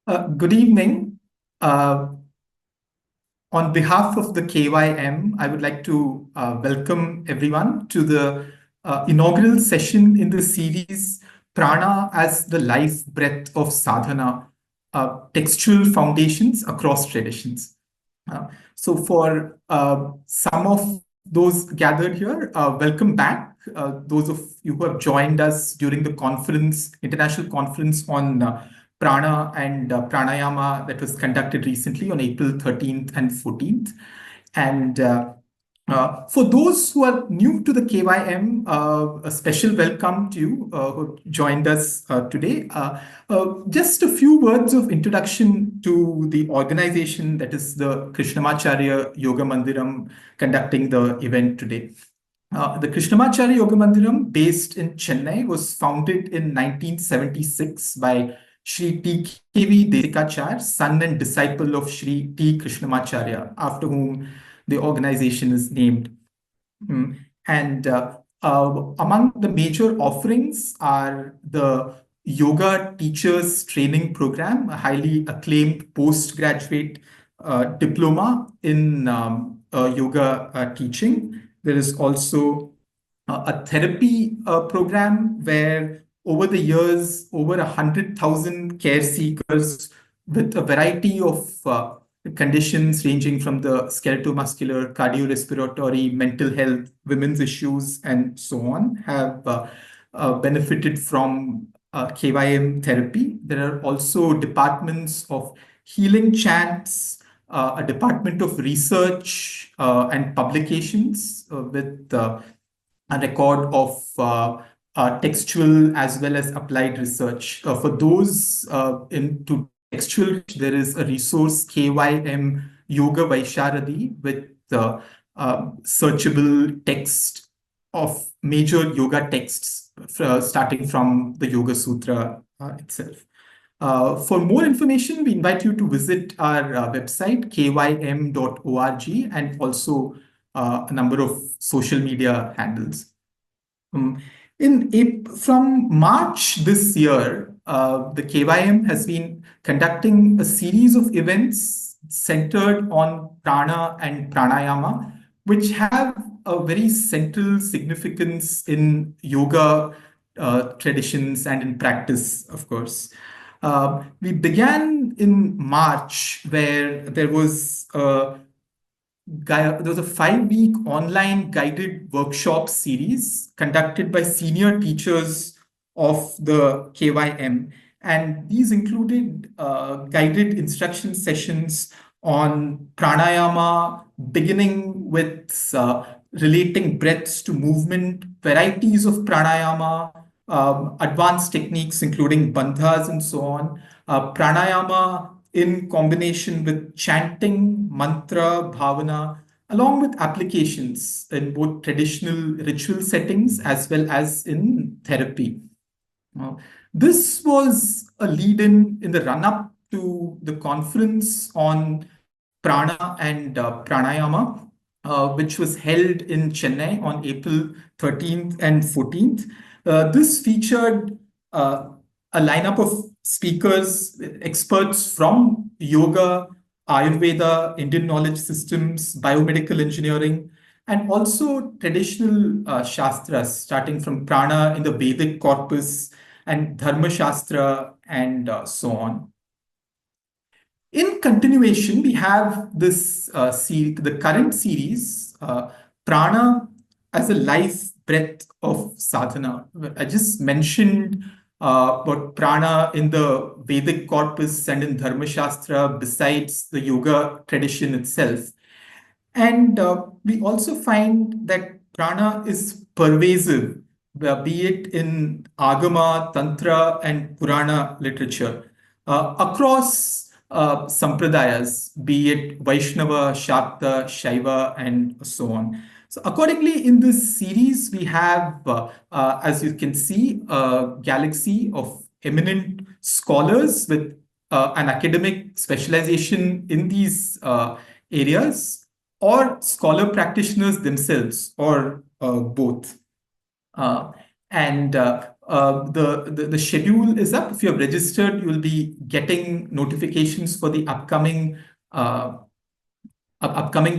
Good evening. On behalf of the KYM, I would like to welcome everyone to the inaugural session in the series Prana as the Life Breath of Sadhana, Textual Foundations Across Traditions. For some of those gathered here, welcome back. Those of you who have joined us during the conference, international conference on Prana and Pranayama that was conducted recently on April 13th and 14th. And for those who are new to the KYM, a special welcome to you who joined us today. Just a few words of introduction to the organization that is the Krishnamacharya Yoga Mandiram conducting the event today. The Krishnamacharya Yoga Mandiram, based in Chennai, was founded in 1976 by Sri T.K.V. Desikachar, son and disciple of Sri T. Krishnamacharya, after whom the organization is named. And among the major offerings are the Yoga Teachers Training Program, a highly acclaimed postgraduate diploma in yoga teaching. There is also a therapy program where over the years, over 100,000 care seekers with a variety of conditions ranging from the skeletal-muscular, cardiorespiratory, mental health, women's issues, and so on have benefited from KYM therapy. There are also departments of healing chants, a department of research and publications with a record of textual as well as applied research. For those into textual, there is a resource, KYM Yoga Vaisharadi, with searchable text of major yoga texts starting from the Yoga Sutra itself. For more information, we invite you to visit our website, kym.org, and also a number of social media handles. From March this year, the KYM has been conducting a series of events centered on prana and pranayama, which have a very central significance in yoga traditions and in practice, of course. We began in March, where there was a 5-week online guided workshop series conducted by senior teachers of the KYM. And these included guided instruction sessions on pranayama, beginning with relating breaths to movement, varieties of pranayama, advanced techniques including bandhas and so on, pranayama in combination with chanting, mantra, bhavana, along with applications in both traditional ritual settings as well as in therapy. This was a lead-in the run-up to the conference on prana and pranayama, which was held in Chennai on April 13th and 14th. This featured a lineup of speakers, experts from yoga, Ayurveda, Indian knowledge systems, biomedical engineering, and also traditional shastras, starting from prana in the Vedic corpus and dharma shastra and so on. In continuation, we have this the current series, Prana as a life breath of sadhana. I just mentioned about prana in the Vedic corpus and in Dharma Shastra, besides the yoga tradition itself. And we also find that prana is pervasive, be it in Agama, Tantra, and Purana literature, across sampradayas, be it Vaishnava, Shakta, Shaiva, and so on. So accordingly, in this series, we have, as you can see, a galaxy of eminent scholars with an academic specialization in these areas, or scholar practitioners themselves, or both. And The schedule is up. If you have registered, you will be getting notifications for the upcoming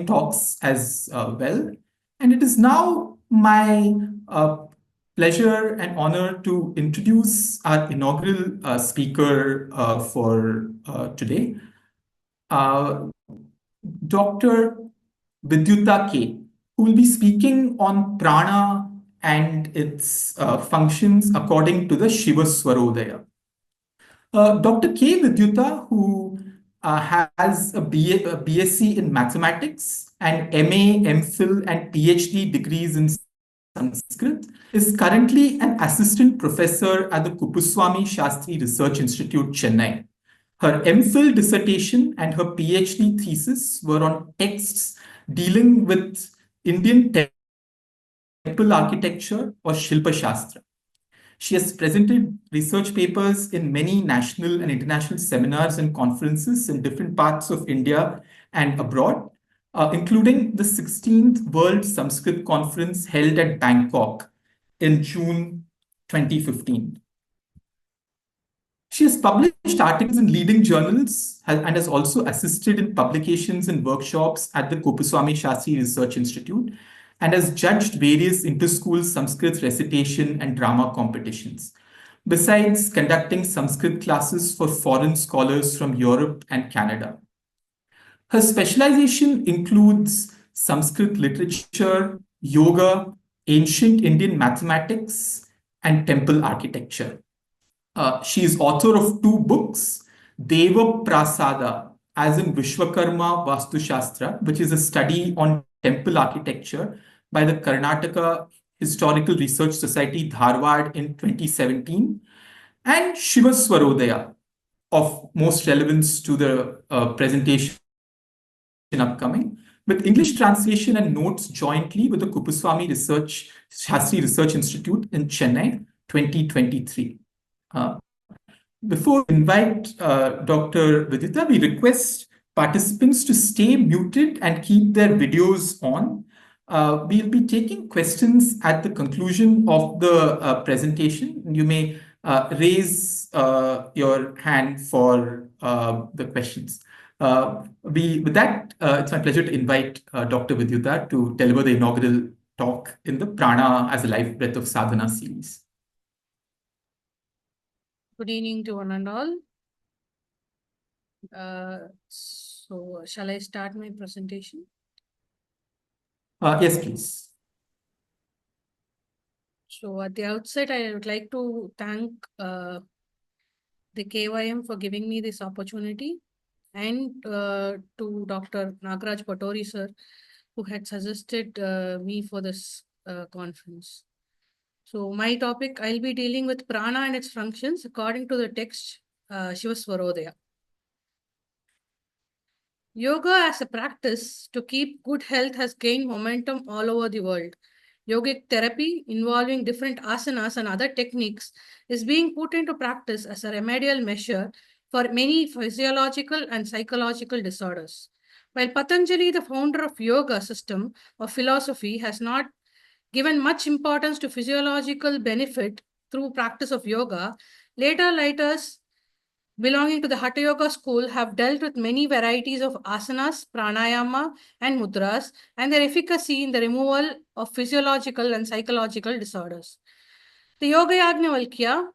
talks as well. And it is now my pleasure and honor to introduce our inaugural speaker for today, Dr. Vidyuta K, who will be speaking on prana and its functions according to the Śivasvarodaya. Dr. K. Vidyuta, who has a BSc in mathematics and MA, MPhil, and PhD degrees in Sanskrit, is currently an assistant professor at the Kupuswamy Shastri Research Institute, Chennai. Her MPhil dissertation and her PhD thesis were on texts dealing with Indian temple architecture or Shilpa Shastra. She has presented research papers in many national and international seminars and conferences in different parts of India and abroad, including the 16th World Sanskrit Conference held at Bangkok in June 2015. She has published articles in leading journals and has also assisted in publications and workshops at the Kupuswamy Shastri Research Institute and has judged various inter-school Sanskrit recitation and drama competitions, besides conducting Sanskrit classes for foreign scholars from Europe and Canada. Her specialization includes Sanskrit literature, yoga, ancient Indian mathematics, and temple architecture. She is author of 2 books, Deva Prasada, as in Vishwakarma Vastu Shastra, which is a study on temple architecture by the Karnataka Historical Research Society, Dharwad, in 2017, and Śivasvarodaya, of most relevance to the presentation upcoming, with English translation and notes jointly with the Kupuswamy Shastri Research Institute in Chennai, 2023. Before we invite Dr. Vidyuta, we request participants to stay muted and keep their videos on. We'll be taking questions at the conclusion of the presentation. You may raise your hand for the questions. With that, it's my pleasure to invite Dr. Vidyuta to deliver the inaugural talk in the Prana as a Life Breath of Sadhana series. Good evening to one and all. So, shall I start my presentation? Yes, please. So, at the outset, I would like to thank the KYM for giving me this opportunity, and to Dr. Nagaraj Patori sir, who had suggested me for this conference. So, my topic, I'll be dealing with prana and its functions according to the text Śivasvarodaya. Yoga as a practice to keep good health has gained momentum all over the world. Yogic therapy involving different asanas and other techniques is being put into practice as a remedial measure for many physiological and psychological disorders. While Patanjali, the founder of yoga system or philosophy, has not given much importance to physiological benefit through practice of yoga, later writers belonging to the Hatha Yoga school have dealt with many varieties of asanas, pranayama, and mudras, and their efficacy in the removal of physiological and psychological disorders. The Yoga Yajnavalkya,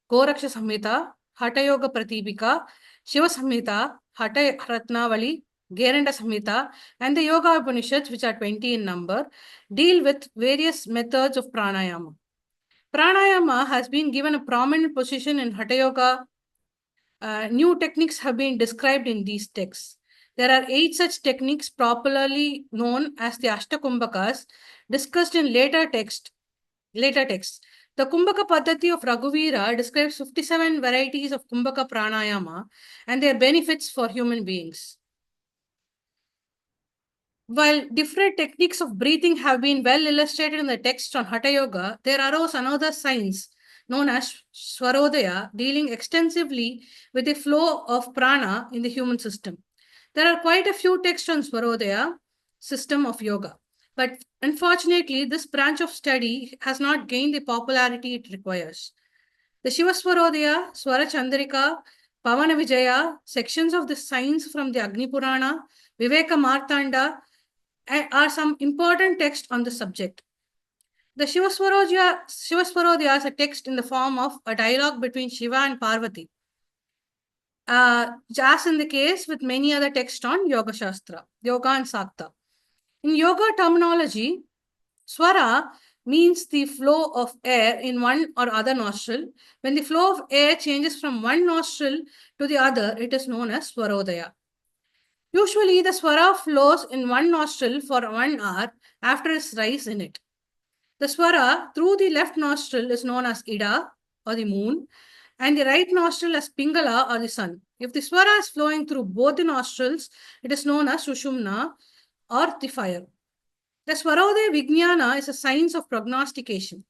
Goraksha Samhita, Hatha Yoga Pratipika, Shiva Samhita, Hatha Ratnavali, Geranda Samhita, and the Yoga Upanishads, which are 20 in number, deal with various methods of pranayama. Pranayama has been given a prominent position in Hatha Yoga. New techniques have been described in these texts. There are 8 such techniques popularly known as the Ashtakumbhakas, discussed in later texts. The Kumbhaka Paddhati of Raghuvira describes 57 varieties of Kumbhaka Pranayama and their benefits for human beings. While different techniques of breathing have been well illustrated in the text on Hatha Yoga, there arose another science known as Svarodaya, dealing extensively with the flow of prana in the human system. There are quite a few texts on Svarodaya system of yoga, but unfortunately, this branch of study has not gained the popularity it requires. The Śivasvarodaya, Swara Chandrika, Pavana Vijaya, sections of the signs from the Agni Purana, Viveka Martanda are some important texts on the subject. The Śivasvarodaya is a text in the form of a dialogue between Shiva and Parvati. As in the case with many other texts on Yoga Shastra, Yoga and Sakta. In yoga terminology, Swara means the flow of air in one or other nostril. When the flow of air changes from one nostril to the other, it is known as Svarodaya. Usually, the Swara flows in one nostril for 1 hour after its rise in it. The Swara through the left nostril is known as Ida or the moon, and the right nostril as Pingala or the sun. If the Swara is flowing through both the nostrils, it is known as Sushumna or the fire. The Svarodaya Vijnana is a science of prognostication.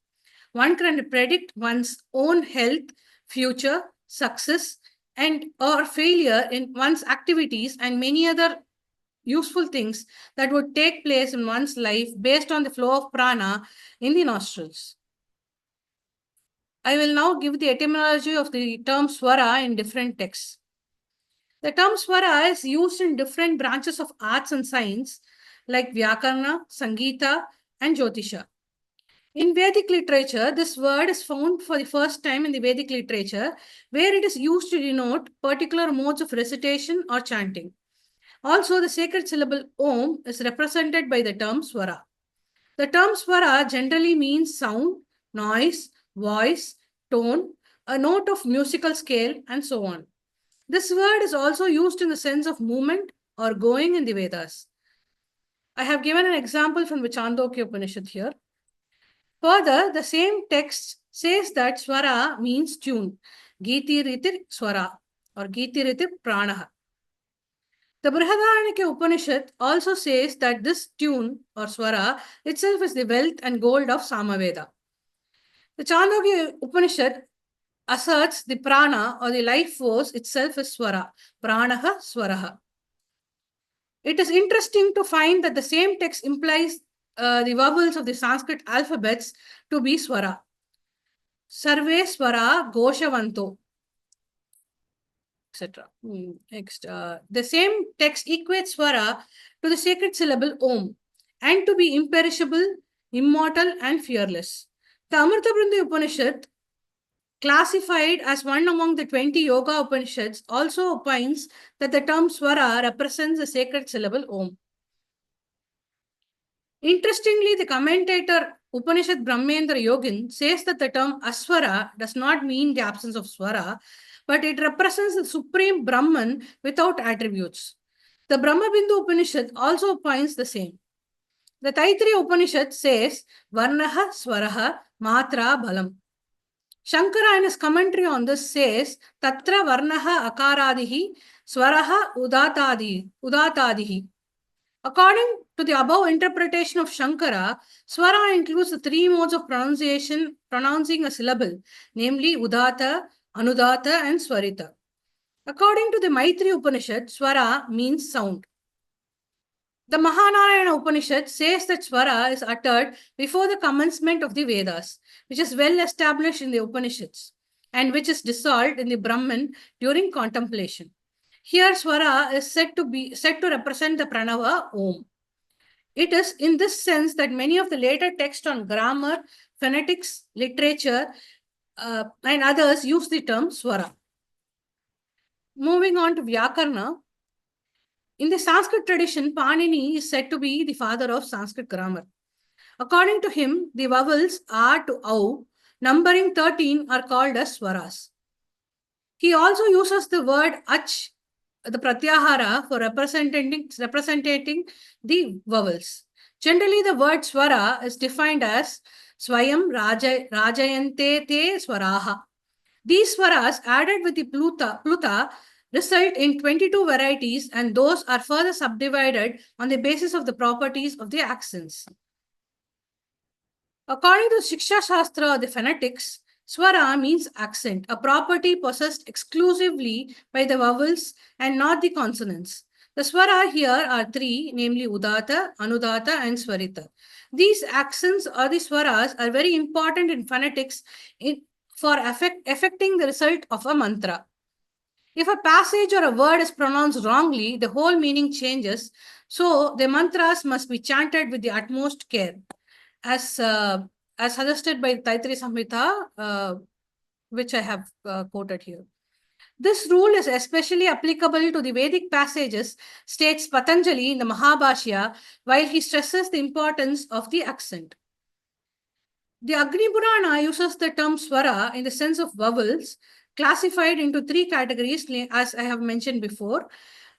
One can predict one's own health, future, success, and or failure in one's activities and many other useful things that would take place in one's life based on the flow of prana in the nostrils. I will now give the etymology of the term Swara in different texts. The term Swara is used in different branches of arts and science like Vyakarna, Sangeeta, and Jyotisha. In Vedic literature, this word is found for the first time in the Vedic literature, where it is used to denote particular modes of recitation or chanting. Also, the sacred syllable Om is represented by the term Swara. The term Swara generally means sound, noise, voice, tone, a note of musical scale, and so on. This word is also used in the sense of movement or going in the Vedas. I have given an example from the Chandogya Upanishad here. Further, the same text says that Swara means tune, Giti Ritir Swara or Giti Ritir Prāṇā. The Brihadaranyaka Upanishad also says that this tune or Swara itself is the wealth and gold of Samaveda. The Chandogya Upanishad asserts the prana or the life force itself is Swara, Prāṇah Swaraha. It is interesting to find that the same text implies the vowels of the Sanskrit alphabets to be Swara. Sarve Swara Goshavanto, etc. Next, the same text equates Swara to the sacred syllable Om and to be imperishable, immortal, and fearless. The Amritabrindi Upanishad, classified as one among the 20 Yoga Upanishads, also opines that the term Swara represents the sacred syllable Om. Interestingly, the commentator Upanishad Brahmendra Yogin says that the term Aswara does not mean the absence of Swara, but it represents the supreme Brahman without attributes. The Brahmabindu Upanishad also opines the same. The Taittiriya Upanishad says Varnaha Swaraha Matra Balam. Shankara in his commentary on this says Tatra Varnaha Akaradihi Swaraha Udatadihi. According to the above interpretation of Shankara, Swara includes the 3 modes of pronouncing a syllable, namely Udata, Anudata, and Swarita. According to the Maitri Upanishad, Swara means sound. The Mahanarayana Upanishad says that Swara is uttered before the commencement of the Vedas, which is well established in the Upanishads, and which is dissolved in the Brahman during contemplation. Here, Swara is said to represent the Pranava Om. It is in this sense that many of the later texts on grammar, phonetics, literature, and others use the term Swara. Moving on to Vyakarna. In the Sanskrit tradition, Panini is said to be the father of Sanskrit grammar. According to him, the vowels A to Au, numbering 13, are called as Swaras. He also uses the word Ach, the Pratyahara, for representing the vowels. Generally, the word Swara is defined as Swayam Rajayante Te Swaraha. These Swaras added with the Pluta result in 22 varieties, and those are further subdivided on the basis of the properties of the accents. According to Shiksha Shastra, the phonetics, Swara means accent, a property possessed exclusively by the vowels and not the consonants. The Swara here are 3, namely Udata, Anudata, and Swarita. These accents or the Swaras are very important in phonetics for affecting the result of a mantra. If a passage or a word is pronounced wrongly, the whole meaning changes. So the mantras must be chanted with the utmost care, as suggested by Taittiriya Samhita, which I have quoted here. This rule is especially applicable to the Vedic passages, states Patanjali in the Mahabhashya, while he stresses the importance of the accent. The Agni Purana uses the term Svara in the sense of vowels, classified into three categories, as I have mentioned before,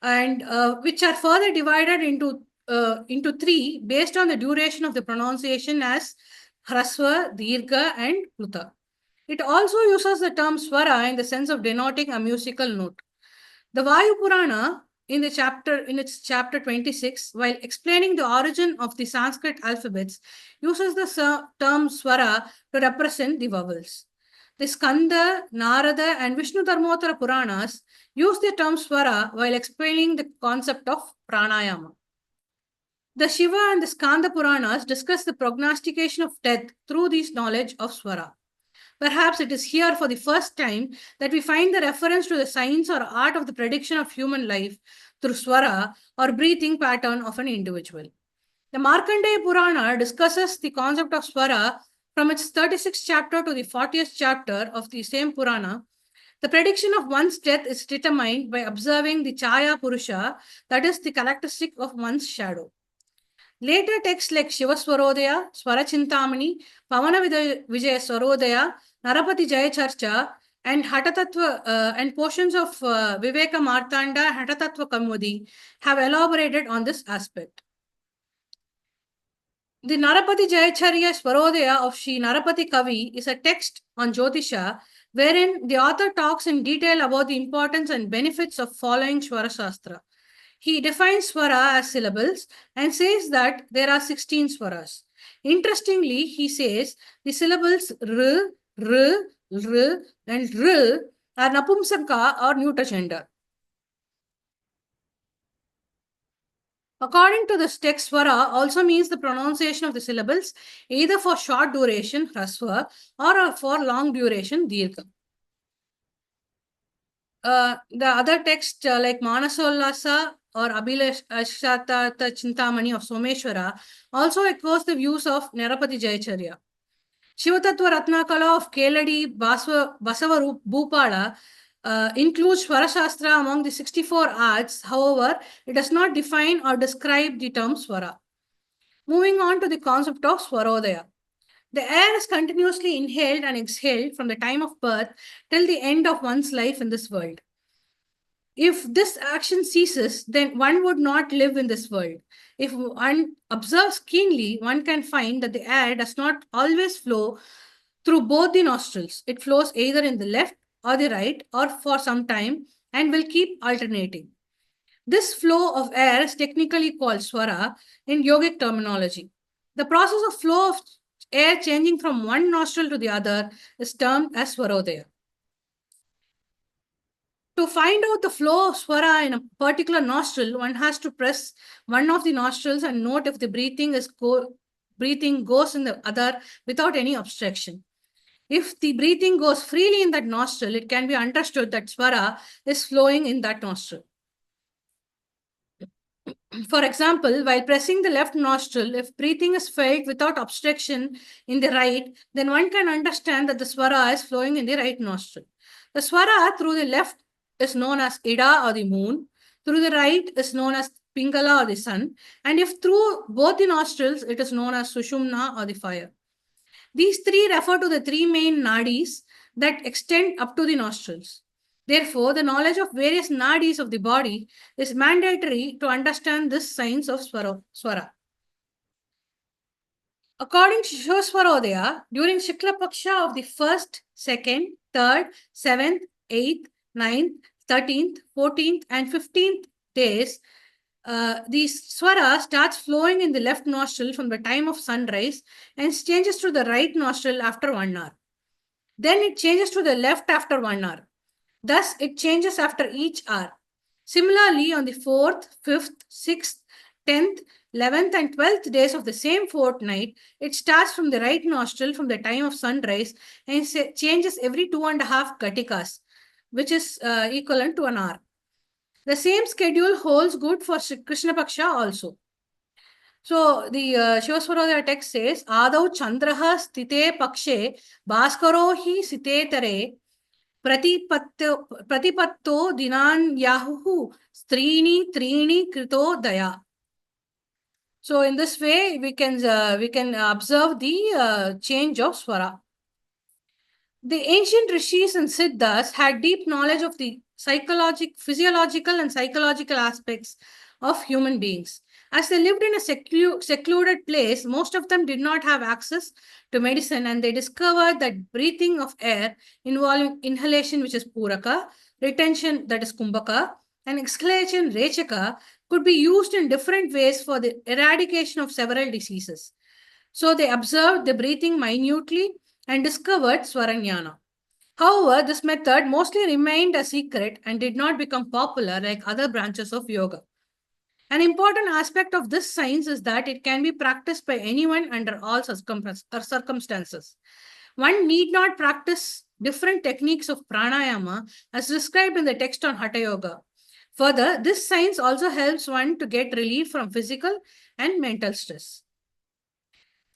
and which are further divided into three based on the duration of the pronunciation as Hrasva, Dirgha, and Pluta. It also uses the term Swara in the sense of denoting a musical note. The Vayu Purana, in its chapter 26, while explaining the origin of the Sanskrit alphabets, uses the term Swara to represent the vowels. The Skanda, Narada, and Vishnu Dharmottara Puranas use the term Swara while explaining the concept of pranayama. The Shiva and the Skanda Puranas discuss the prognostication of death through this knowledge of Swara. Perhaps it is here for the first time that we find the reference to the science or art of the prediction of human life through Swara or breathing pattern of an individual. The Markandeya Purana discusses the concept of Swara from its 36th chapter to the 40th chapter of the same Purana. The prediction of one's death is determined by observing the Chaya Purusha, that is the characteristic of one's shadow. Later texts like Śivasvarodaya, Swarachintamani, Pavana Vijaya Swarodaya, Narapati Jaya Charcha, and Hatatattva and portions of Viveka Martanda, Hatatattva Kaumudi have elaborated on this aspect. The Narapati Jayacharya Svarodaya of Sri Narapati Kavi is a text on Jyotisha, wherein the author talks in detail about the importance and benefits of following Swara Shastra. He defines Swara as syllables and says that there are 16 Swaras. Interestingly, he says the syllables R, R, R, and R are Napumsaka or neuter gender. According to this text, Swara also means the pronunciation of the syllables either for short duration, Hrasva, or for long duration, Dirgha. The other text like Manasollasa or Abhilashata Chintamani of Someshwara also echoes the views of Narapati Jayacharya. Shivatattva Ratnakala of Keladi Basava Bhupala includes Swara Shastra among the 64 arts. However, it does not define or describe the term Swara. Moving on to the concept of Svarodaya. The air is continuously inhaled and exhaled from the time of birth till the end of one's life in this world. If this action ceases, then one would not live in this world. If one observes keenly, one can find that the air does not always flow through both the nostrils. It flows either in the left or the right or for some time and will keep alternating. This flow of air is technically called Swara in yogic terminology. The process of flow of air changing from one nostril to the other is termed as Svarodaya. To find out the flow of Swara in a particular nostril, one has to press one of the nostrils and note if the breathing goes in the other without any obstruction. If the breathing goes freely in that nostril, it can be understood that Swara is flowing in that nostril. For example, while pressing the left nostril, if breathing is felt without obstruction in the right, then one can understand that the Swara is flowing in the right nostril. The Swara through the left is known as Ida or the moon, through the right is known as Pingala or the sun, and if through both the nostrils, it is known as Sushumna or the fire. These three refer to the three main nadis that extend up to the nostrils. Therefore, the knowledge of various nadis of the body is mandatory to understand this science of Swara. According to Śivasvarodaya, during Shukla Paksha of the 1st, 2nd, 3rd, 7th, 8th, 9th, 13th, 14th, and 15th days, the Swara starts flowing in the left nostril from the time of sunrise and changes to the right nostril after 1 hour. Then it changes to the left after 1 hour. Thus, it changes after each hour. Similarly, on the 4th, 5th, 6th, 10th, 11th, and 12th days of the same fortnight, it starts from the right nostril from the time of sunrise and changes every 2.5 gatikas, which is equivalent to an hour. The same schedule holds good for Krishna Paksha also. So the Śivasvarodaya text says, Adau Chandraha Stite Pakshe Bhaskaro hi Site Tare Pratipatto Dinan Yahu Strini Trini Krito Daya. So in this way, we can observe the change of Swara. The ancient rishis and siddhas had deep knowledge of the physiological and psychological aspects of human beings. As they lived in a secluded place, most of them did not have access to medicine, and they discovered that breathing of air involving inhalation, which is puraka, retention, that is kumbhaka, and exhalation, rechaka, could be used in different ways for the eradication of several diseases. So they observed the breathing minutely and discovered Swarajnana. However, this method mostly remained a secret and did not become popular like other branches of yoga. An important aspect of this science is that it can be practiced by anyone under all circumstances. One need not practice different techniques of pranayama as described in the text on Hatha Yoga. Further, this science also helps one to get relief from physical and mental stress.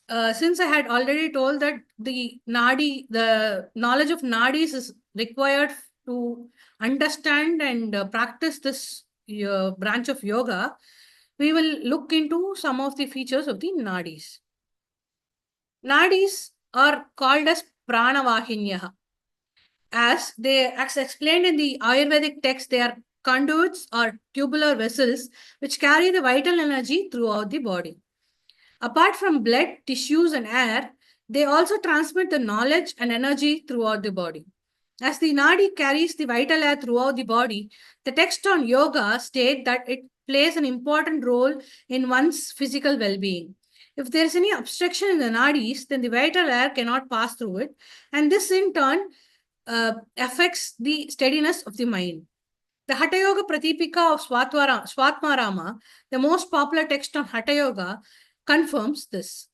Since I had already told that the knowledge of nadis is required to understand and practice this branch of yoga, we will look into some of the features of the nadis. Nadis are called as Prāṇavahinyah. As explained in the Ayurvedic text, they are conduits or tubular vessels which carry the vital energy throughout the body. Apart from blood, tissues, and air, they also transmit the knowledge and energy throughout the body. As the nadi carries the vital air throughout the body, the text on yoga states that it plays an important role in one's physical well-being. If there is any obstruction in the nadis, then the vital air cannot pass through it, and this in turn affects the steadiness of the mind. The Hatha Yoga Pratipika of Swatmarama, the most popular text on Hatha Yoga, confirms this.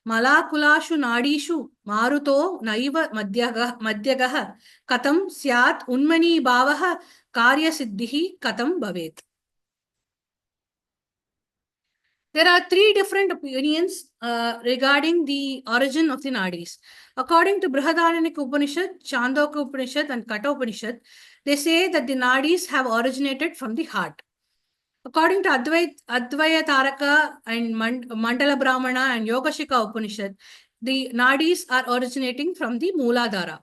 Malakulashu nadishu maruto naiva madhyagaha katam syat unmani bhavaha karya siddhihi katam bhavet. There are three different opinions regarding the origin of the nadis. According to Brihadaranyaka Upanishad, Chandogya Upanishad, and Katha Upanishad, they say that the nadis have originated from the heart. According to Advaya Taraka and Mandala Brahmana and Yogashika Upanishad, the nadis are originating from the Mooladhara.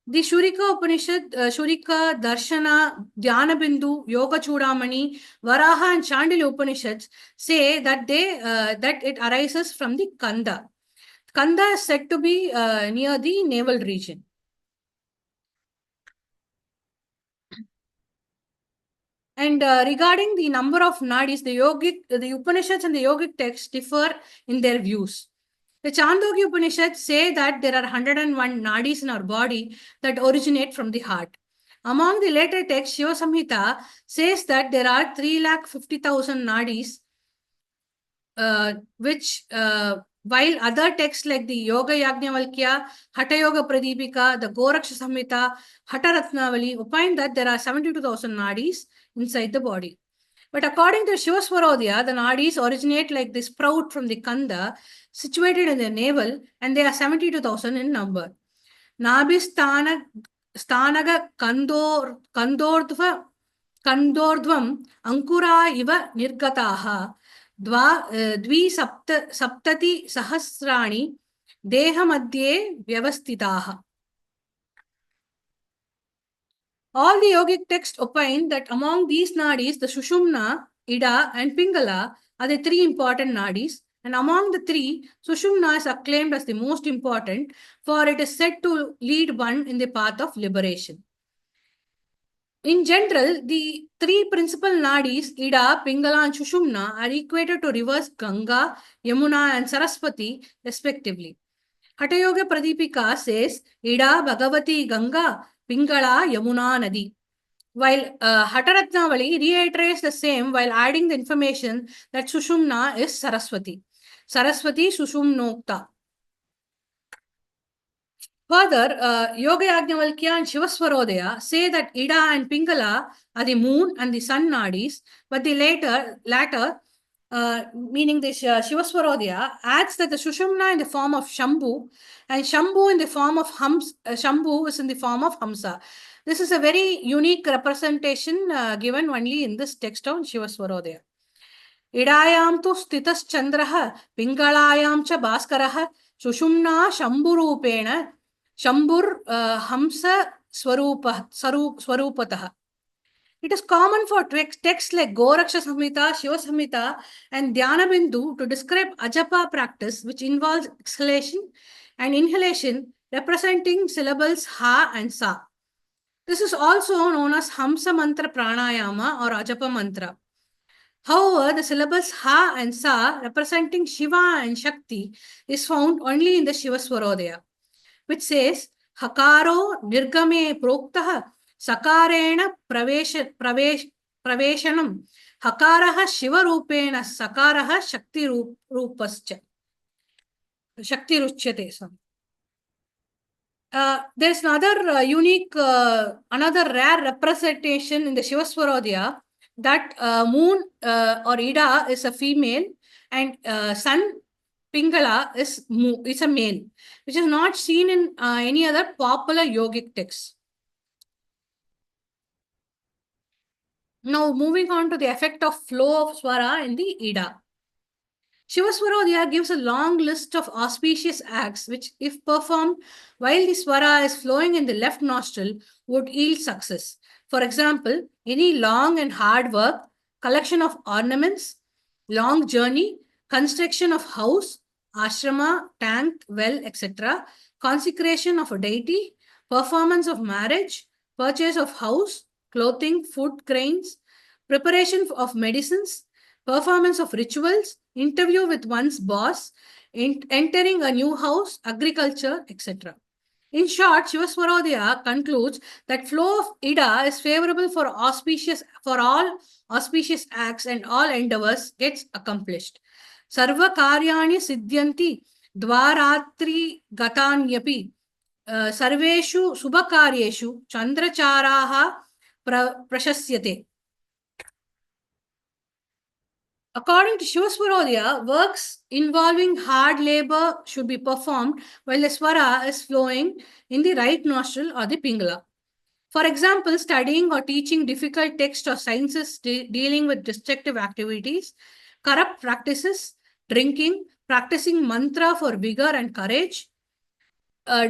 The Shurika Upanishad, Shurika, Darshana, Dhyana Bindu, Yoga Chudamani, Varaha, and Chandilya Upanishads say that that it arises from the Kanda. Kanda is said to be near the navel region. And regarding the number of nadis, the Upanishads and the yogic texts differ in their views. The Chandogya Upanishads say that there are 101 nadis in our body that originate from the heart. Among the later texts, Shiva Samhita says that there are 350,000 nadis, while other texts like the Yoga Yajnavalkya, Hatha Yoga Pradipika, the Goraksha Samhita, Hatha Ratnavali opine that there are 72,000 nadis inside the body. But according to Śivasvarodaya, the nadis originate like the sprout from the kanda situated in the navel, and they are 72,000 in number. Nabhistanaga kandordvam ankura iva nirgataha dvi sahasrani deha madhye vyavastitaha. All the yogic texts opine that among these nadis, the Sushumna, Ida, and Pingala are the three important nadis, and among the three, Sushumna is acclaimed as the most important, for it is said to lead one in the path of liberation. In general, the three principal nadis, Ida, Pingala, and Sushumna, are equated to rivers Ganga, Yamuna, and Saraswati, respectively. Hatha Yoga Pradipika says, Ida Bhagavati Ganga, Pingala Yamuna Nadi. while Hataratnavali reiterates the same while adding the information that Sushumna is Saraswati. Saraswati Sushumnokta. Further, Yoga Yajnavalkya and Śivasvarodaya say that Ida and Pingala are the moon and the sun nadis, but the latter meaning this Śivasvarodaya, adds that the Sushumna in the form of Shambhu and Shambhu in the form of Shambhu is in the form of Hamsa. This is a very unique representation given only in this text of Śivasvarodaya. Idayam tu stitas chandraha, Pingalayam cha bhaskaraha, Sushumna Shambhurupena, Shambhur Hamsa Swarupataha. It is common for texts like Goraksha Samhita, Shiva Samhita, and Dhyana Bindu to describe ajapa practice, which involves exhalation and inhalation, representing syllables Ha and Sa. This is also known as Hamsa Mantra Pranayama or Ajapa Mantra. However, the syllables Ha and Sa, representing Shiva and Shakti, is found only in the Śivasvarodaya, which says Hakaro Nirgame Proktaha Sakarena Praveshanam Hakaraha Shiva Rupena Sakaraha Shakti Rupascha Shakti Ruchyate. There's another unique, another rare representation in the Śivasvarodaya that moon or Ida is a female and sun Pingala is a male, which is not seen in any other popular yogic texts. Now, moving on to the effect of flow of Swara in the Ida. Śivasvarodaya gives a long list of auspicious acts which, if performed while the Swara is flowing in the left nostril, would yield success. For example, any long and hard work, collection of ornaments, long journey, construction of house, ashrama, tank, well, etc., consecration of a deity, performance of marriage, purchase of house, clothing, food, grains, preparation of medicines, performance of rituals, interview with one's boss, entering a new house, agriculture, etc. In short, Śivasvarodaya concludes that flow of Ida is favorable for all auspicious acts and all endeavors gets accomplished. Sarva karyani siddhyanti dvaratri gatanyapi sarveshu subhakaryeshu chandracharaha prashasyate. According to Śivasvarodaya, works involving hard labor should be performed while the Swara is flowing in the right nostril or the Pingala. For example, studying or teaching difficult texts or sciences dealing with destructive activities, corrupt practices, drinking, practicing mantra for vigor and courage,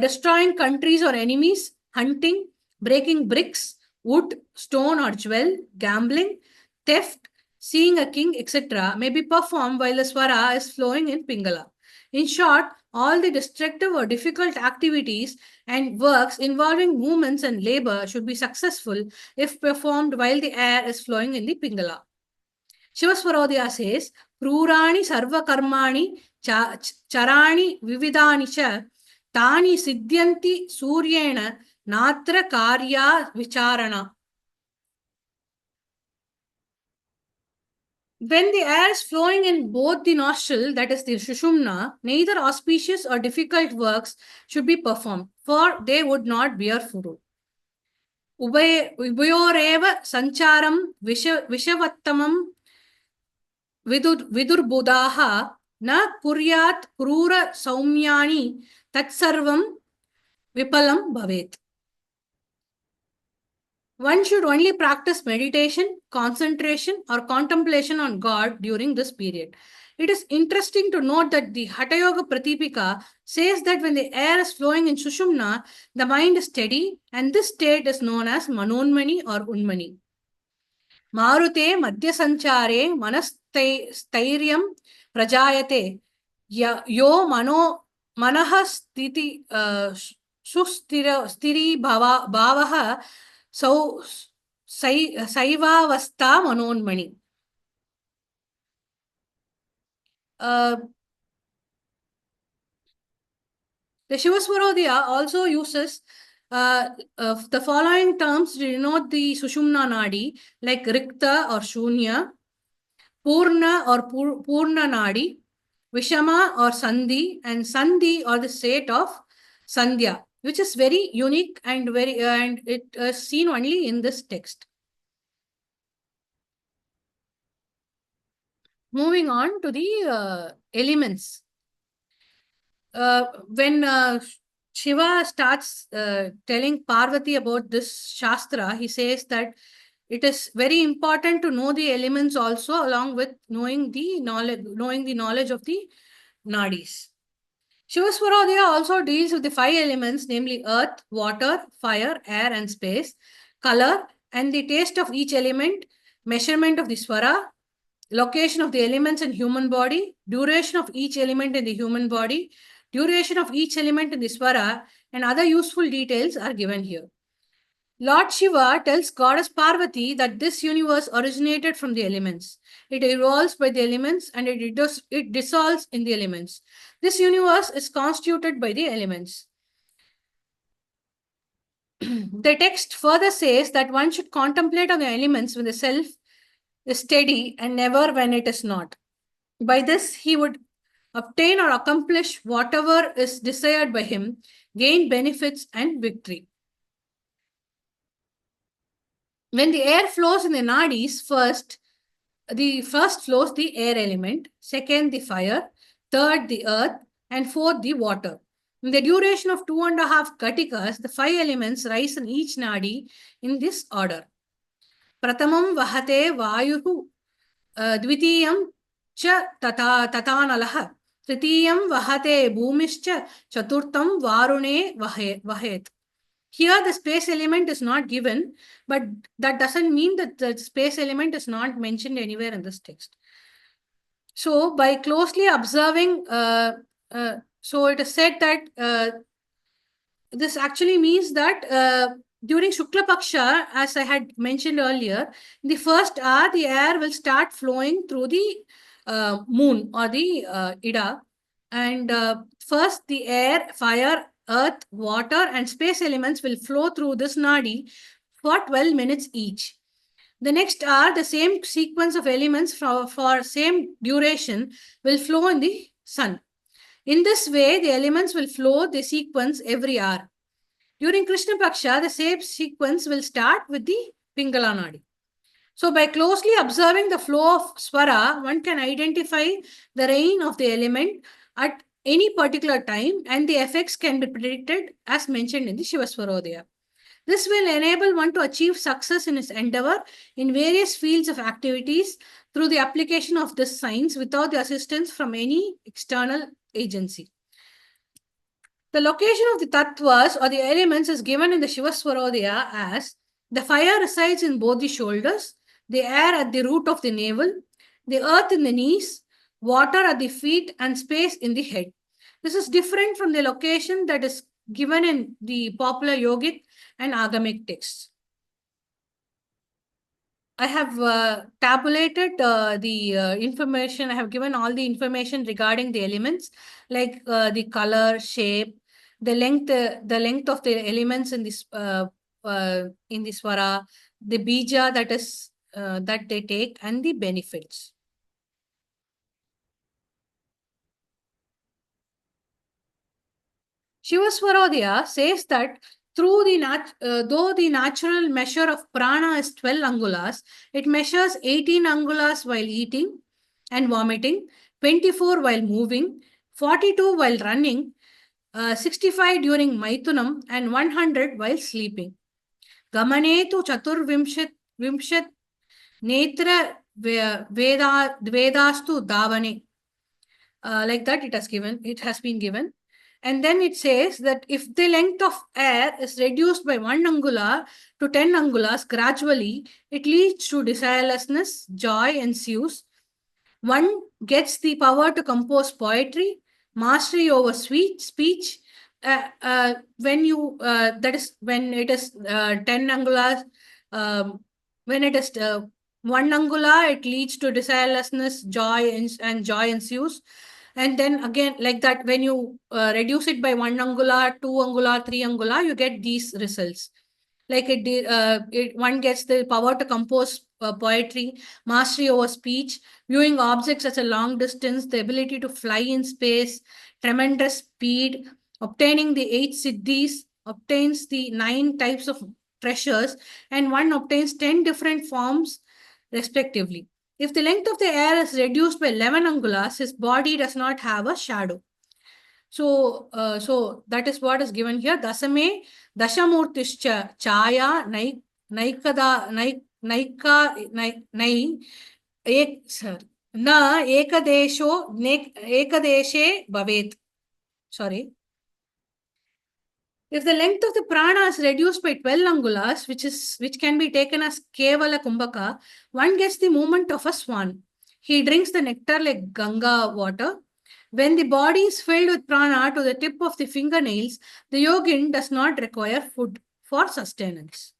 destroying countries or enemies, hunting, breaking bricks, wood, stone or jewel, gambling, theft, seeing a king, etc., may be performed while the Swara is flowing in Pingala. In short, all the destructive or difficult activities and works involving movements and labor should be successful if performed while the air is flowing in the Pingala. Śivasvarodaya says, Prūrāṇi sarva karmāni charāni vividāni cha tāni siddhyanti suryena natra karya vicharana. When the air is flowing in both the nostril, that is the Sushumna, neither auspicious or difficult works should be performed, for they would not bear fruit. Ubayoreva sancharam vishavattamam vidurbudaha na kuryat krura saumyani tatsarvam vipalam bhavet. One should only practice meditation, concentration, or contemplation on God during this period. It is interesting to note that the Hatha Yoga Pratipika says that when the air is flowing in Sushumna, the mind is steady, and this state is known as Manonmani or Unmani. Marute Madhya Sanchare Manastairyam Prajayate Yo Manaha Stiti Sustiri Bhavaha Saivavastha Manonmani. The Śivasvarodaya also uses The following terms denote the Sushumna Nadi, like Rikta or Shunya, Purna or Purna Nadi, Vishama or Sandhi, and Sandhi or the state of Sandhya, which is very unique and and it is seen only in this text. Moving on to the elements. When Shiva starts telling Parvati about this Shastra, he says that it is very important to know the elements also, along with knowing the knowledge of the nadis. Śivasvarodaya also deals with the 5 elements, namely earth, water, fire, air, and space, color, and the taste of each element, measurement of the Svara, location of the elements in human body, duration of each element in the human body, duration of each element in the Svara, and other useful details are given here. Lord Shiva tells goddess Parvati that this universe originated from the elements. It evolves by the elements and it dissolves in the elements. This universe is constituted by the elements. The text further says that one should contemplate on the elements when the self is steady and never when it is not. By this, he would obtain or accomplish whatever is desired by him, gain benefits and victory. When the air flows in the nadis, first flows the air element, second the fire, third the earth, and fourth the water. In the duration of 2.5 katikas, the 5 elements rise in each nadi in this order. Pratamam vahate vayuhu dvitiyam cha tatanalaha. Tritiyam vahate bhumischa chaturtam varune vahet. Here the space element is not given, but that doesn't mean that the space element is not mentioned anywhere in this text. So by closely observing, so it is said that this actually means that during Shukla Paksha, as I had mentioned earlier, in the first hour, the air will start flowing through the moon or the Ida. And first, the air, fire, earth, water, and space elements will flow through this nadi for 12 minutes each. The next hour, the same sequence of elements for same duration will flow in the sun. In this way, the elements will flow the sequence every hour. During Krishna Paksha, the same sequence will start with the Pingala Nadi. So by closely observing the flow of Swara, one can identify the reign of the element at any particular time and the effects can be predicted as mentioned in the Śivasvarodaya. This will enable one to achieve success in his endeavor in various fields of activities through the application of this science without the assistance from any external agency. The location of the tattvas or the elements is given in the Śivasvarodaya as the fire resides in both the shoulders, the air at the root of the navel, the earth in the knees, water at the feet, and space in the head. This is different from the location that is given in the popular yogic and agamic texts. I have tabulated the information. I have given all the information regarding the elements, like the color, shape, the length of the elements in this in the swara, the bija that they take, and the benefits. Śivasvarodaya says that though the natural measure of prana is 12 angulas, it measures 18 angulas while eating and vomiting, 24 while moving, 42 while running, 65 during Maitunam, and 100 while sleeping. Gamanetu chaturvimshat netra vedastu davane. Like that it has been given. And then it says that if the length of air is reduced by 1 angula to 10 angulas gradually, it leads to desirelessness, joy ensues. One gets the power to compose poetry, mastery over speech. When it is 10 angulas, when it is 1 angula, it leads to desirelessness, joy, and joy ensues. And then again, like that, when you reduce it by 1 angula, 2 angula, 3 angula, you get these results. Like one gets the power to compose poetry, mastery over speech, viewing objects at a long distance, the ability to fly in space, tremendous speed, obtaining the 8 siddhis, obtains the 9 types of treasures, and one obtains 10 different forms respectively. If the length of the air is reduced by 11 angulas, his body does not have a shadow. So, that is what is given here. Dasame dashamurtischa chaya naikada naika nai sir na ekadeshe bhavet. Sorry. If the length of the prana is reduced by 12 angulas, which can be taken as kevala kumbhaka, one gets the movement of a swan. He drinks the nectar like Ganga water. When the body is filled with prana to the tip of the fingernails, the yogin does not require food for sustenance.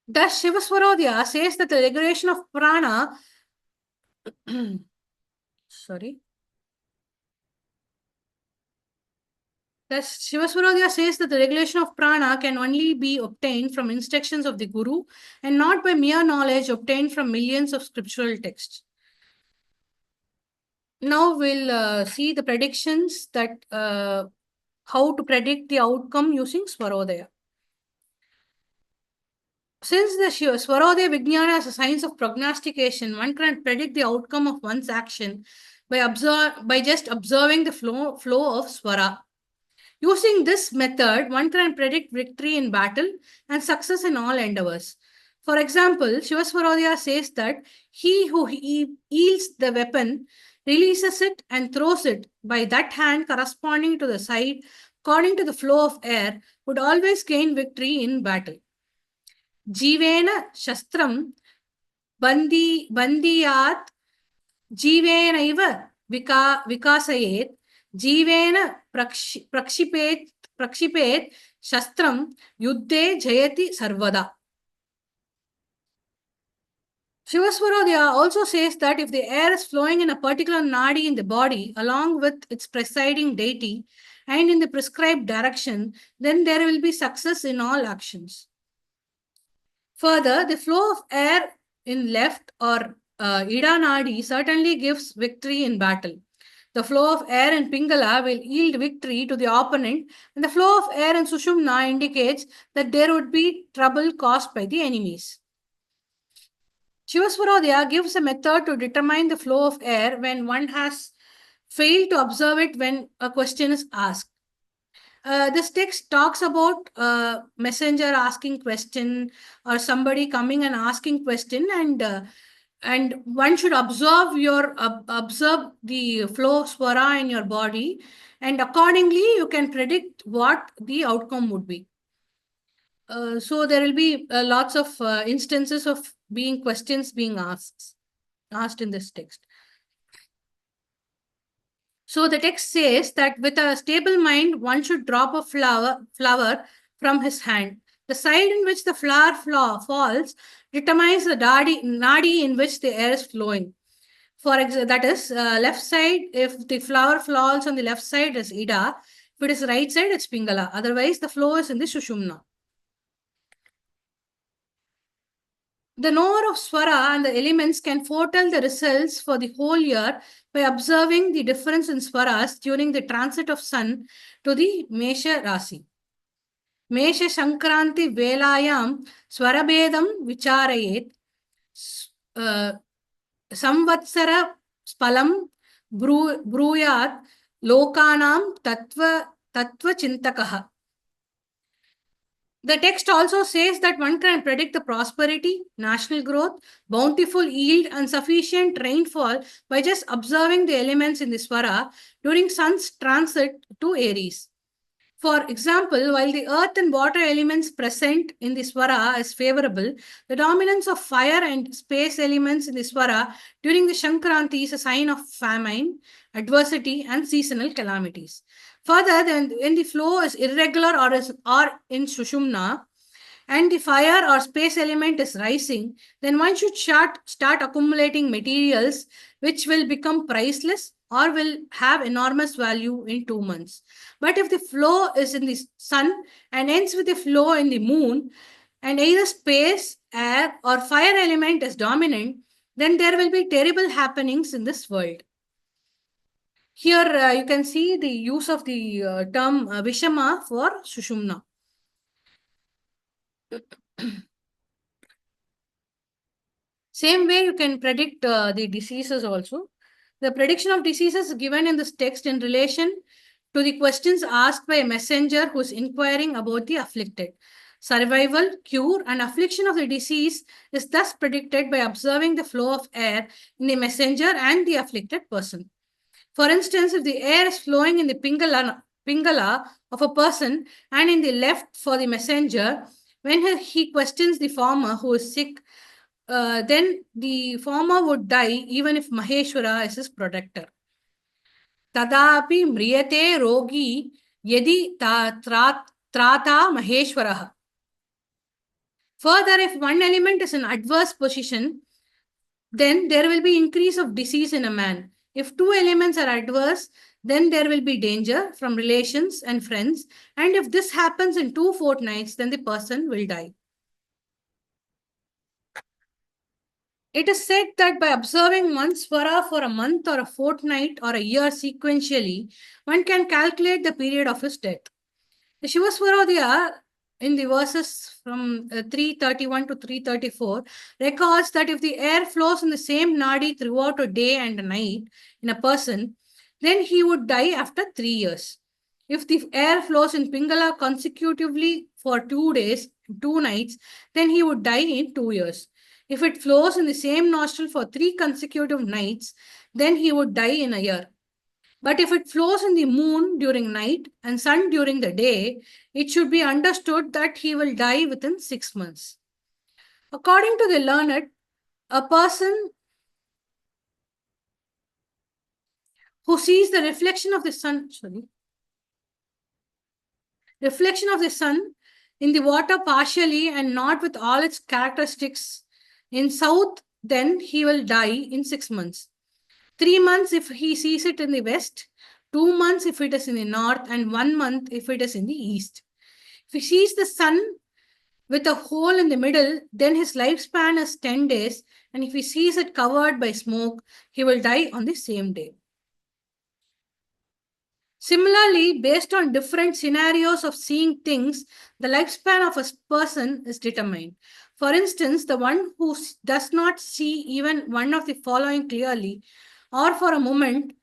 Thus, Śivasvarodaya says that the regulation of prana sorry. Thus, Śivasvarodaya says that the regulation of prana can only be obtained from instructions of the Guru and not by mere knowledge obtained from millions of scriptural texts. Now we'll see the predictions that how to predict the outcome using Svarodaya. Since the Svarodaya Vijnana is a science of prognostication, one can predict the outcome of one's action by just observing the flow of Svara. Using this method, one can predict victory in battle and success in all endeavors. For example, Śivasvarodaya says that he who yields the weapon, releases it and throws it by that hand corresponding to the side according to the flow of air would always gain victory in battle. Jivena shastram bandiyat jivenaiva vikasayet Jivena prakshipet shastram yuddhe jayati sarvada. Śivasvarodaya also says that if the air is flowing in a particular nadi in the body along with its presiding deity and in the prescribed direction, then there will be success in all actions. Further, the flow of air in left or Ida nadi certainly gives victory in battle. The flow of air in Pingala will yield victory to the opponent, and the flow of air in Sushumna indicates that there would be trouble caused by the enemies. Śivasvarodaya gives a method to determine the flow of air when one has failed to observe it when a question is asked. This text talks about a messenger asking question or somebody coming and asking question, and one should observe the flow of Svara in your body, and accordingly you can predict what the outcome would be. So there will be lots of instances of questions being asked in this text. So the text says that with a stable mind, one should drop a flower from his hand. The side in which the flower falls determines the nadi in which the air is flowing. For example, that is left side, if the flower falls on the left side is Ida. If it is right side, it's Pingala. Otherwise, the flow is in the Sushumna. The knower of Svara and the elements can foretell the results for the whole year by observing the difference in Swaras during the transit of Sun to the Mesha Rasi. Mesha Shankranti Velayam Swarabedam Vicharayet Samvatsara Spalam Bruyat Lokanam Tattva Chintakaha. The text also says that one can predict the prosperity, national growth, bountiful yield, and sufficient rainfall by just observing the elements in the Svara during Sun's transit to Aries. For example, while the earth and water elements present in the Svara is favorable, the dominance of fire and space elements in the Svara during the Shankranti is a sign of famine, adversity, and seasonal calamities. Further, when the flow is irregular or in Sushumna, and the fire or space element is rising, then one should start accumulating materials which will become priceless or will have enormous value in 2 months. But if the flow is in the sun and ends with the flow in the moon, and either space, air, or fire element is dominant, then there will be terrible happenings in this world. Here you can see the use of the term Vishama for Sushumna. Same way you can predict the diseases also. The prediction of diseases is given in this text in relation to the questions asked by a messenger who is inquiring about the afflicted. Survival, cure, and affliction of the disease is thus predicted by observing the flow of air in the messenger and the afflicted person. For instance, if the air is flowing in the pingala of a person and in the left for the messenger, when he questions the farmer who is sick, then the farmer would die even if Maheshwara is his protector. Tadapi mriyate rogi yadi trata Maheshwaraha. Further, if one element is in adverse position, then there will be increase of disease in a man. If two elements are adverse, then there will be danger from relations and friends. And if this happens in 2 fortnights, then the person will die. It is said that by observing one Svara for a month or a fortnight or a year sequentially, one can calculate the period of his death. The Śivasvarodaya in the verses from 331 to 334 records that if the air flows in the same nadi throughout a day and a night in a person, then he would die after 3 years. If the air flows in Pingala consecutively for 2 days, 2 nights, then he would die in 2 years. If it flows in the same nostril for 3 consecutive nights, then he would die in a year. But if it flows in the moon during night and sun during the day, it should be understood that he will die within 6 months. According to the learned, a person who sees the reflection of the sun in the water partially and not with all its characteristics in south, then he will die in 6 months. 3 months if he sees it in the west, 2 months if it is in the north, and 1 month if it is in the east. If he sees the sun with a hole in the middle, then his lifespan is 10 days, and if he sees it covered by smoke, he will die on the same day. Similarly, based on different scenarios of seeing things, the lifespan of a person is determined. For instance, the one who does not see even one of the following clearly, or for a moment,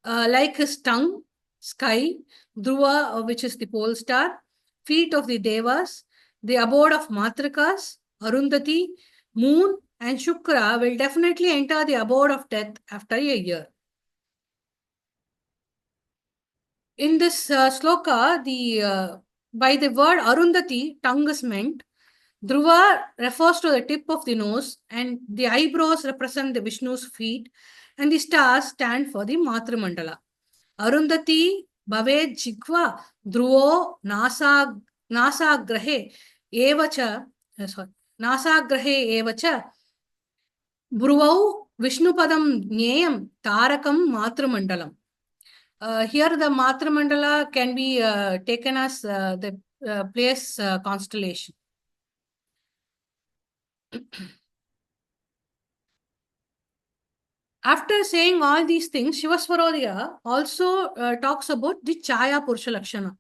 like his tongue, sky, Dhruva, which is the pole star, feet of the Devas, the abode of Matrikas, Arundhati, moon, and Shukra will definitely enter the abode of death after a year. In this sloka, by the word Arundhati, tongue is meant. Dhruva refers to the tip of the nose, and the eyebrows represent the Vishnu's feet, and the stars stand for the Matrimandala. Arundhati bhaved jigva dhruvo nasagrahe evacha bruvau Vishnupadam jneyam tarakam Matrimandalam. Here the Matrimandala can be taken as the place constellation. After saying all these things, Śivasvarodaya also talks about the Chaya Purusha Lakshana,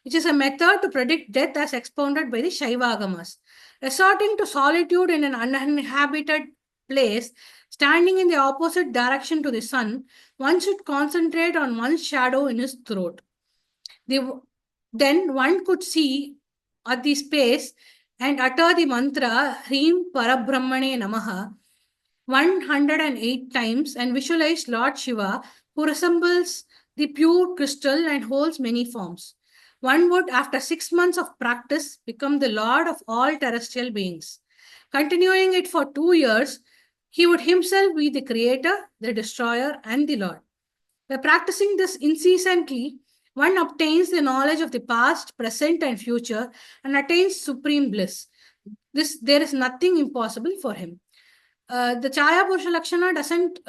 which is a method to predict death as expounded by the Shaivagamas. Resorting to solitude in an uninhabited place, standing in the opposite direction to the sun, one should concentrate on one's shadow in his throat. Then one could see at the space and utter the mantra Hrim Parabrahmane Namaha 108 times and visualize Lord Shiva, who resembles the pure crystal and holds many forms. One would, after 6 months of practice, become the Lord of all terrestrial beings. Continuing it for 2 years, he would himself be the creator, the destroyer, and the Lord. By practicing this incessantly, one obtains the knowledge of the past, present, and future and attains supreme bliss. There is nothing impossible for him. The Chaya Purusha Lakshana doesn't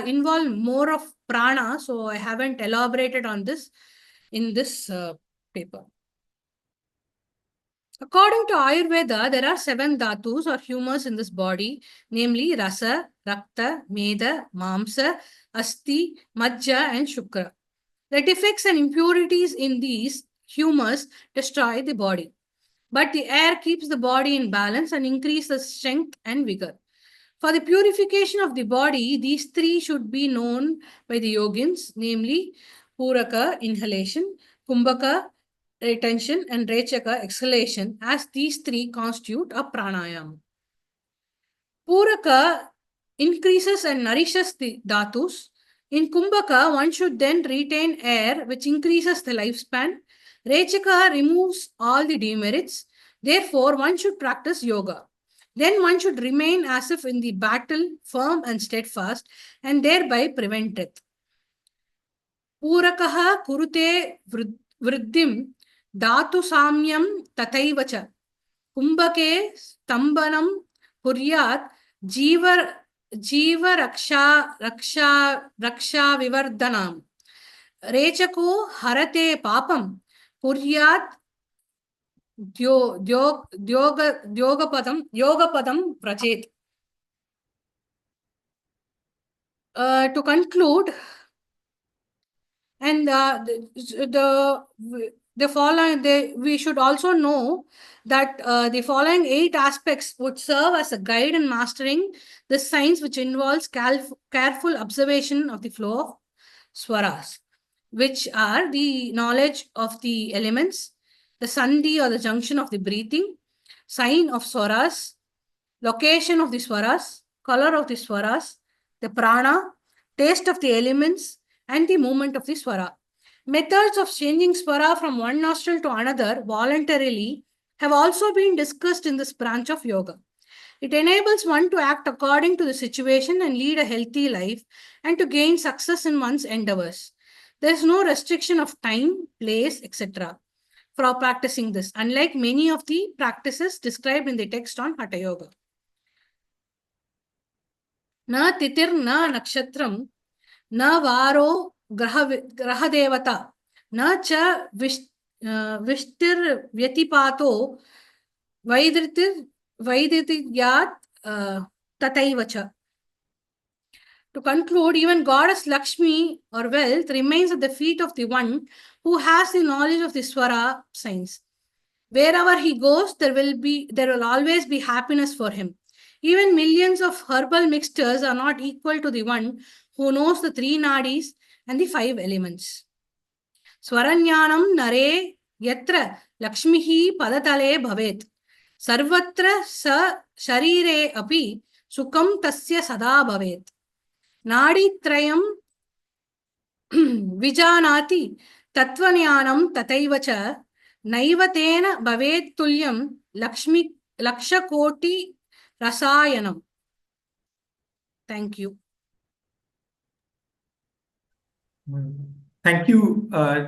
involve more of prana, so I haven't elaborated on this in this paper. According to Ayurveda, there are 7 dhatus or humors in this body, namely rasa, rakta, meda, mamsa, asti, majja, and shukra. The defects and impurities in these humors destroy the body. But the air keeps the body in balance and increases strength and vigor. For the purification of the body, these 3 should be known by the yogins, namely Puraka, inhalation, Kumbhaka, retention, and Rechaka, exhalation, as these 3 constitute a pranayama. Puraka increases and nourishes the dhatus. In Kumbhaka, one should then retain air, which increases the lifespan. Rechaka removes all the demerits. Therefore, one should practice yoga. Then one should remain as if in the battle, firm and steadfast, and thereby prevent death. Purakaha kurute vriddhim dhatu samyam tataivacha. Kumbhake stambanam kuryat jiva raksha vivardhanam. Rechako harate papam kuryat yogapadam prajet. To conclude, and the following, we should also know that the following 8 aspects would serve as a guide in mastering this science, which involves careful observation of the flow of swaras, which are the knowledge of the elements, the sandhi or the junction of the breathing, sign of swaras, location of the swaras, color of the swaras, the prana, taste of the elements, and the movement of the swara. Methods of changing swara from one nostril to another voluntarily have also been discussed in this branch of yoga. It enables one to act according to the situation and lead a healthy life and to gain success in one's endeavors. There is no restriction of time, place, etc. for practicing this, unlike many of the practices described in the text on Hatha Yoga. Na titir na nakshatram, na varo graha devata, na cha vishtir vyatipato vaidrityat tataivacha. To conclude, even goddess Lakshmi or wealth remains at the feet of the one who has the knowledge of the Swara science. Wherever he goes, there will always be happiness for him. Even millions of herbal mixtures are not equal to the one who knows the 3 nadis and the 5 elements. Swaranyanam nare yatra Lakshmihi padatale bhavet. Sarvatra sa sharire api sukam tasya sada bhavet. Naditrayam vijanati tatvanyanam tataivacha naivatena bhavet tulyam lakshakoti rasayanam. Thank you. Thank you,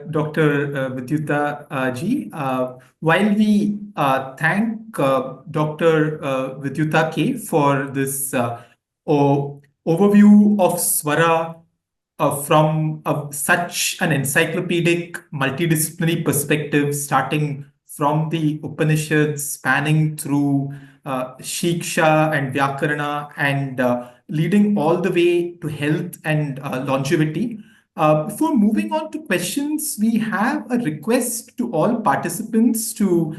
Dr. Vidyuta ji. While we thank Dr. Vidyuta K for this overview of Swara from such an encyclopedic, multidisciplinary perspective, starting from the Upanishads, spanning through Shiksha and Vyakarana, and leading all the way to health and longevity. Before moving on to questions, we have a request to all participants to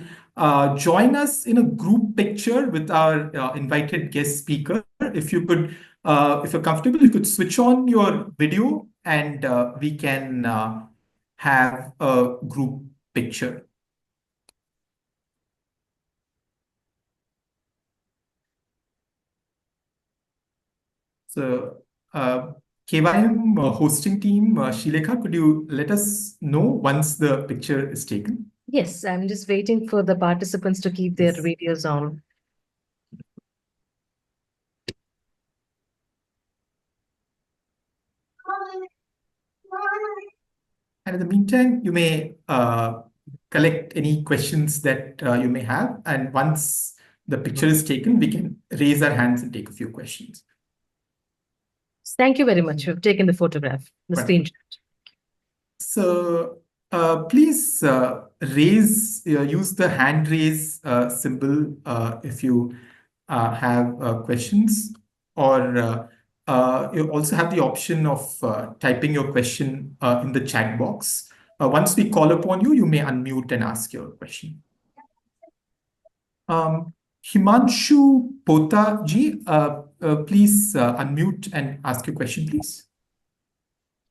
join us in a group picture with our invited guest speaker. If you could, if you're comfortable, you could switch on your video and we can have a group picture. So, KYM hosting team, Shilekha, could you let us know once the picture is taken? Yes, I'm just waiting for the participants to keep their videos on. And in the meantime, you may collect any questions that you may have. And once the picture is taken, we can raise our hands and take a few questions. Thank you very much. You've taken the photograph, the Wonderful. screenshot. So please use the hand raise symbol if you have questions, or you also have the option of typing your question in the chat box. Once we call upon you, you may unmute and ask your question. Himanshu Pota ji, please unmute and ask your question, please.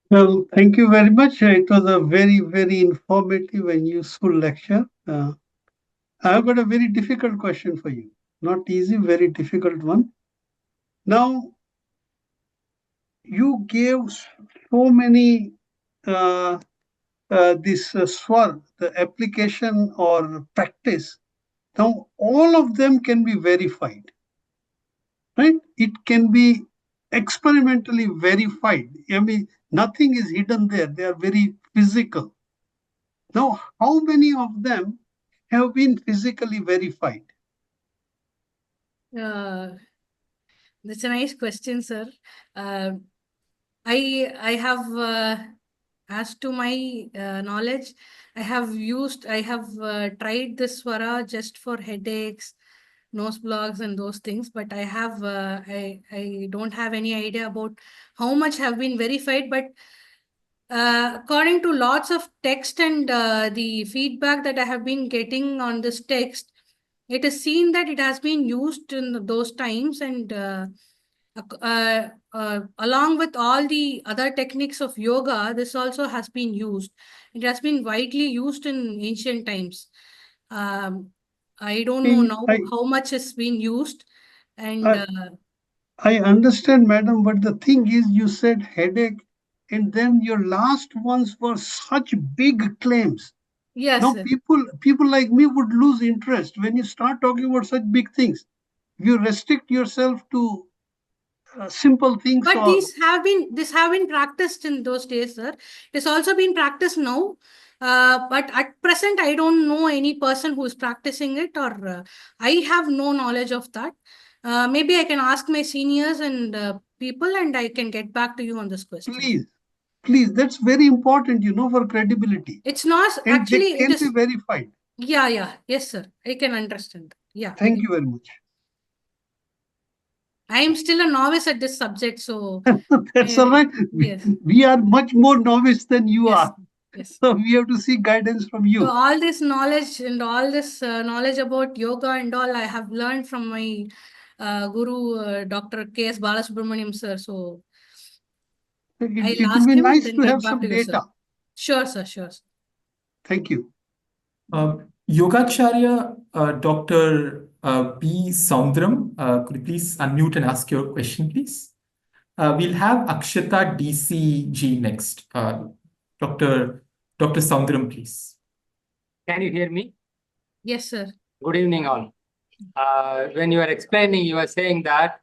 Well, thank you very much. It was a very, very informative and useful lecture. I've got a very difficult question for you. Not easy, very difficult one. Now, you gave so many swar, the application or practice. Now, all of them can be verified, right? It can be experimentally verified. I mean, nothing is hidden there. They are very physical. Now, how many of them have been physically verified? That's a nice question, sir. I have, as to my knowledge, I have tried this Svara just for headaches, nose blogs, and those things. But I don't have any idea about how much have been verified. But according to lots of text and the feedback that I have been getting on this text, it is seen that it has been used in those times, and along with all the other techniques of yoga, this also has been used. It has been widely used in ancient times. I don't know now how much has been used. And I understand, madam, but the thing is, you said headache, and then your last ones were such big claims. yes, Now, sir. people like me would lose interest when you start talking about such big things. You restrict yourself to simple things. But these have been practiced in those days, sir. It's also been practiced now. But at present, I don't know any person who is practicing it, or I have no knowledge of that. Maybe I can ask my seniors and people, and I can get back to you on this question. Please, that's very important, for credibility. It's not and actually. They can be verified. Yeah. Yes, sir. I can understand. Yeah. Thank you very much. I am still a novice at this subject, so that's all right. Yes. We are much more novice than you are. Yes. So we have to seek guidance from you. So all this knowledge and all this knowledge about yoga and all, I have learned from my guru, Dr. K.S. Balasubramaniam, sir. So it will be nice to have some data. Sure, sir. Sure, sir. Thank you. Yogacharya, Dr. B. Soundram, could you please unmute and ask your question, please? We'll have Akshata DCG next. Dr. Soundram, please. Can you hear me? Yes, sir. Good evening, all. When you were explaining, you were saying that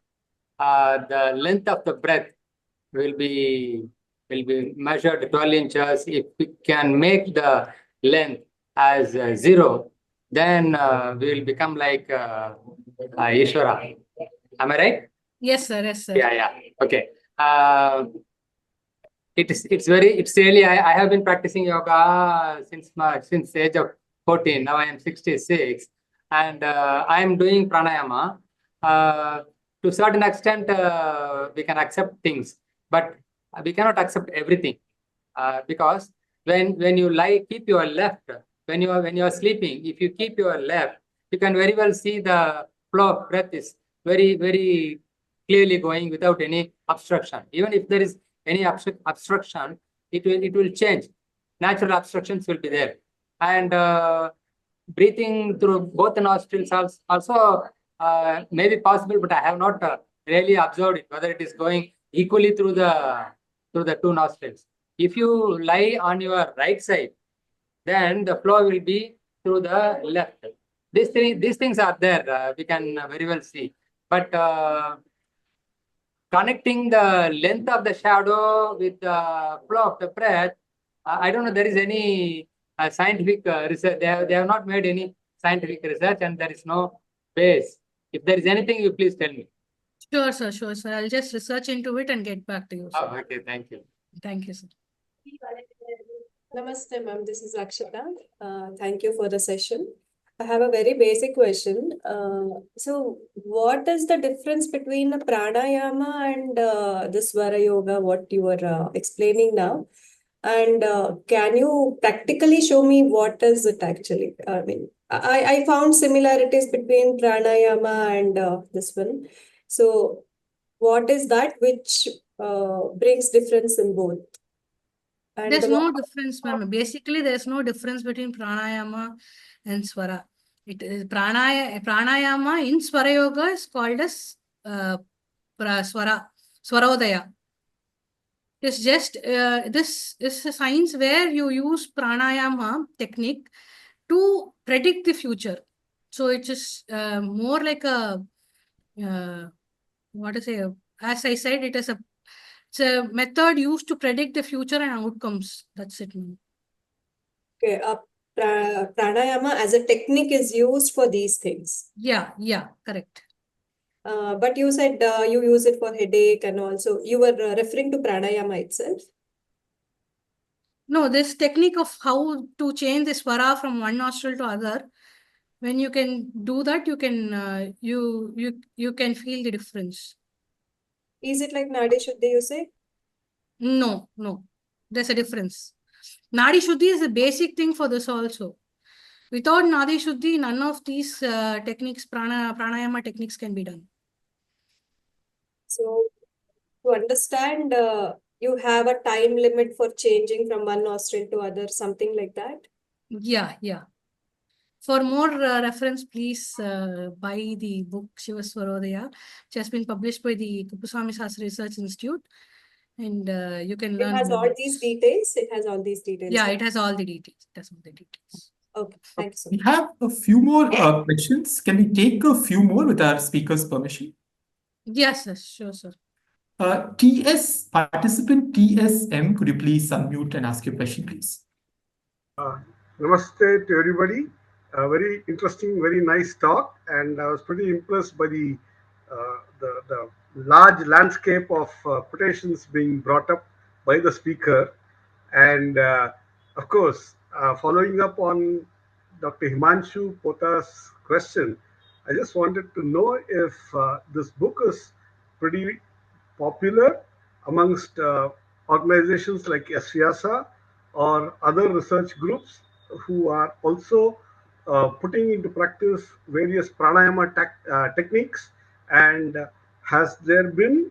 the length of the breath will be measured 12 inches. If we can make the length as 0, then we will become like Ishvara. Am I right? Yes, sir. Yes, sir. Yeah. Okay. It's really, I have been practicing yoga since the age of 14. Now I am 66, and I am doing pranayama. To a certain extent, we can accept things, but we cannot accept everything, because when you keep your left. When you are sleeping, if you keep your left, you can very well see the flow of breath is very, very clearly going without any obstruction. Even if there is any obstruction, it will change. Natural obstructions will be there. And breathing through both the nostrils also may be possible, but I have not really observed it, whether it is going equally through the 2 nostrils. If you lie on your right side, then the flow will be through the left. These things are there. We can very well see. But connecting the length of the shadow with the flow of the breath, I don't know there is any scientific research. They have not made any scientific research, and there is no base. If there is anything, you please tell me. Sure, sir. Sure, sir. I'll just research into it and get back to you, sir. Oh, okay, thank you. Thank you, sir. Namaste, ma'am. This is Akshata. Thank you for the session. I have a very basic question. So, what is the difference between the pranayama and the Svara yoga, what you were explaining now? And can you practically show me what is it actually? I mean, I found similarities between pranayama and this one. So, what is that which brings difference in both? And There's the no difference, ma'am. Basically, there's no difference between pranayama and swara. It is pranayama in Swara yoga is called as Svarodaya. It's just this is a science where you use pranayama technique to predict the future. So it is more like a what to say? As I said, it's a method used to predict the future and outcomes. That's it, ma'am. Okay, pranayama as a technique is used for these things. Yeah, correct. But you said you use it for headache and also you were referring to pranayama itself. No, this technique of how to change the swara from one nostril to other. When you can do that, you can you can feel the difference. Is it like Nadi Shuddhi, you say? No, there's a difference. Nadi Shuddhi is a basic thing for this also. Without Nadi Shuddhi, none of these techniques, pranayama techniques can be done. So, to understand, you have a time limit for changing from one nostril to other, something like that? Yeah. For more reference, please buy the book Śivasvarodaya, which has been published by the Kuppuswamy Sastra Research Institute. And you can learn. It has all these details. It has all these details. Yeah, right? it has all the details. Okay, thank you so We much. have a few more questions. Can we take a few more with our speaker's permission? Yes, sir. Sure, sir. Participant TSM, could you please unmute and ask your question, please? Namaste to everybody. Very interesting, very nice talk, and I was pretty impressed by the large landscape of quotations being brought up by the speaker, and of course, following up on Dr. Himanshu Pota's question, I just wanted to know if this book is pretty popular amongst organizations like SVIASA or other research groups who are also putting into practice various pranayama techniques, and has there been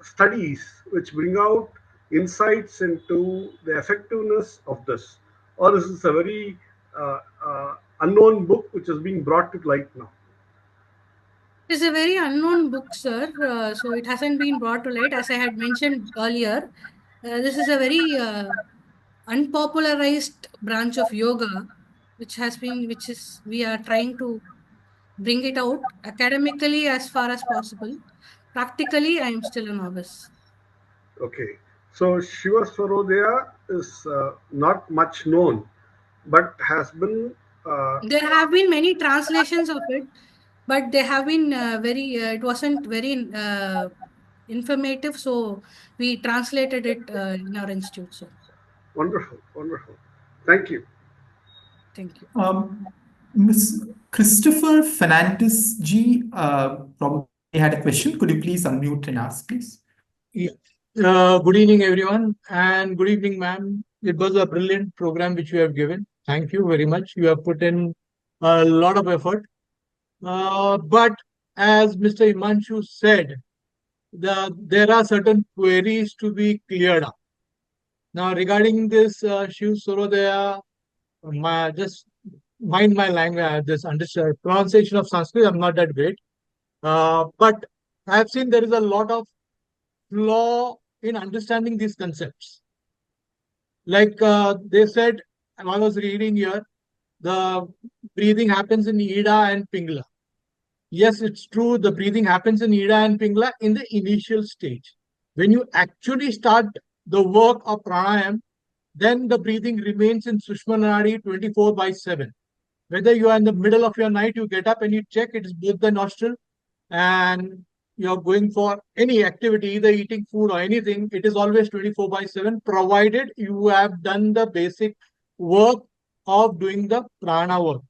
studies which bring out insights into the effectiveness of this, or is this a very unknown book which is being brought to light now? It's a very unknown book, sir. So it hasn't been brought to light. As I had mentioned earlier, this is a very unpopularized branch of yoga, we are trying to bring it out academically as far as possible. Practically, I am still a novice. Okay, so Śivasvarodaya is not much known, but has been. There have been many translations of it, but they have been it wasn't very informative, so we translated it in our institute. So. Wonderful, wonderful. Thank you. Thank you. Ms. Christopher Fernandez G probably had a question. Could you please unmute and ask, please? Yeah. Good evening, everyone, and good evening, ma'am. It was a brilliant program which you have given. Thank you very much. You have put in a lot of effort. But as Mr. Himanshu said, there are certain queries to be cleared up. Now, regarding this Śivasvarodaya, just mind my language, this pronunciation of Sanskrit, I'm not that great. But I have seen there is a lot of flaw in understanding these concepts. Like they said, and I was reading here, the breathing happens in Ida and Pingala. Yes, it's true, the breathing happens in Ida and Pingala in the initial stage. When you actually start the work of pranayama, then the breathing remains in Sushma Nadi 24/7. Whether you are in the middle of your night, you get up and you check, it is both the nostril, and you're going for any activity, either eating food or anything, it is always 24/7, provided you have done the basic work of doing the prana work.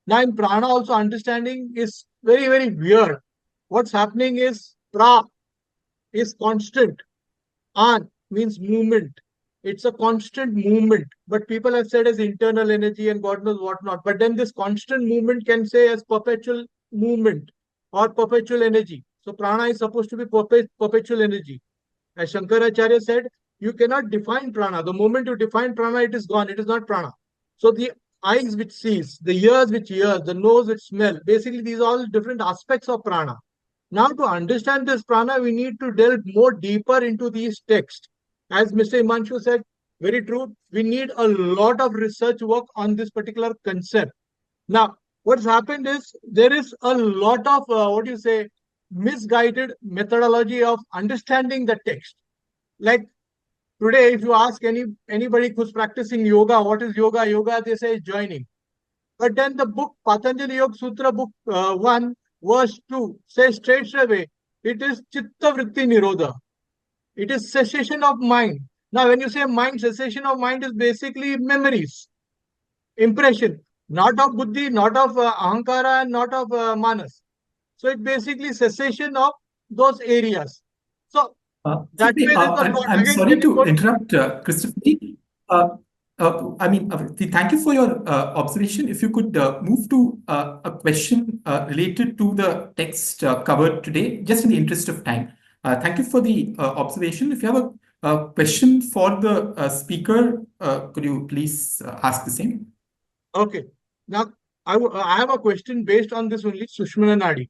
Now in prana also, understanding is very, very weird. What's happening is pra is constant, an means movement. It's a constant movement, but people have said as internal energy and God knows what not. But then this constant movement can say as perpetual movement or perpetual energy. So prana is supposed to be perpetual energy. As Shankaracharya said, you cannot define prana. The moment you define prana, it is gone. It is not prana. So the eyes which sees, the ears which hears, the nose which smell, basically these are all different aspects of prana. Now to understand this prana, we need to delve more deeper into these texts. As Mr. Himanshu said, very true, we need a lot of research work on this particular concept. Now, what's happened is there is a lot of, misguided methodology of understanding the text. Like today, if you ask anybody who's practicing yoga, what is yoga? Yoga, they say, is joining. But then the book, Patanjali Yoga Sutra book 1, verse 2, says straight away, it is Chitta Vritti Nirodha. It is cessation of mind. Now, when you say mind, cessation of mind is basically memories, impression, not of buddhi, not of ahankara, and not of manas. So it's basically cessation of those areas. So that way, I'm sorry to interrupt, Christopher. Thank you for your observation. If you could move to a question related to the text covered today, just in the interest of time. Thank you for the observation. If you have a question for the speaker, could you please ask the same? Okay. Now, I have a question based on this only, Sushmana Nadi.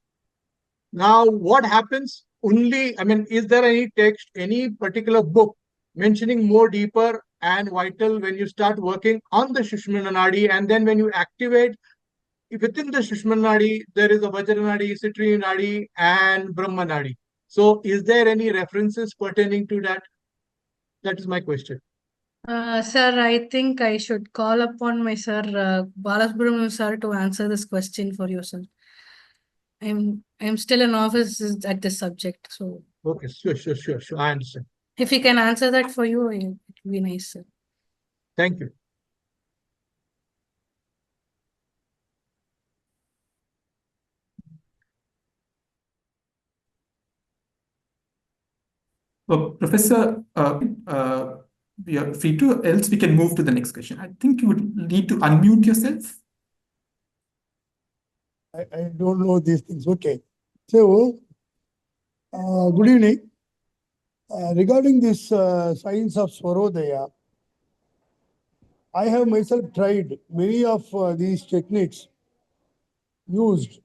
Now, what happens only, is there any text, any particular book mentioning more deeper and vital when you start working on the Sushmana Nadi, and then when you activate within the Sushmana Nadi, there is a Vajra Nadi, Sitri Nadi, and Brahma Nadi. So, is there any references pertaining to that? That is my question. Sir, I think I should call upon my sir, Balasubramanian sir, to answer this question for you, sir. I'm still a novice at this subject, so. Okay, sure. I understand. If he can answer that for you, it would be nice, sir. Thank you. Professor, we are free to, else we can move to the next question. I think you would need to unmute yourself. I don't know these things. Okay. So, good evening. Regarding this science of Svarodaya, I have myself tried many of these techniques used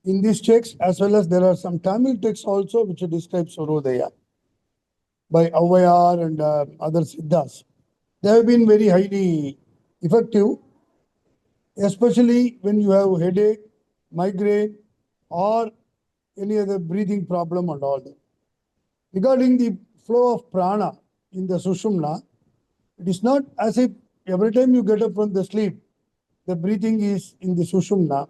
in these texts, as well as there are some Tamil texts also which describe Svarodaya by Avayar and other Siddhas. They have been very highly effective, especially when you have headache, migraine, or any other breathing problem and all that. Regarding the flow of prana in the Sushumna, it is not as if every time you get up from the sleep, the breathing is in the Sushumna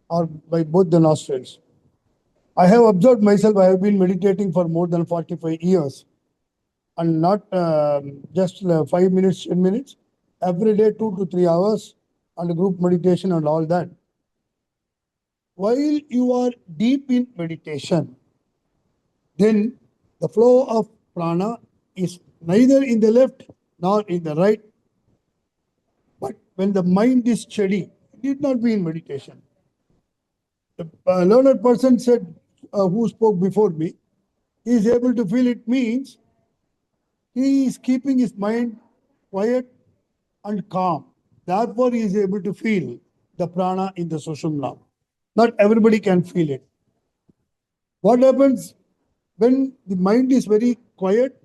or by both the nostrils. I have observed myself, I have been meditating for more than 45 years and not just 5 minutes, 10 minutes, every day 2 to 3 hours and group meditation and all that. While you are deep in meditation, then the flow of prana is neither in the left nor in the right. But when the mind is steady, it need not be in meditation. The learned person said, who spoke before me, he is able to feel it means he is keeping his mind quiet and calm. Therefore, he is able to feel the prana in the Sushumna. Not everybody can feel it. What happens when the mind is very quiet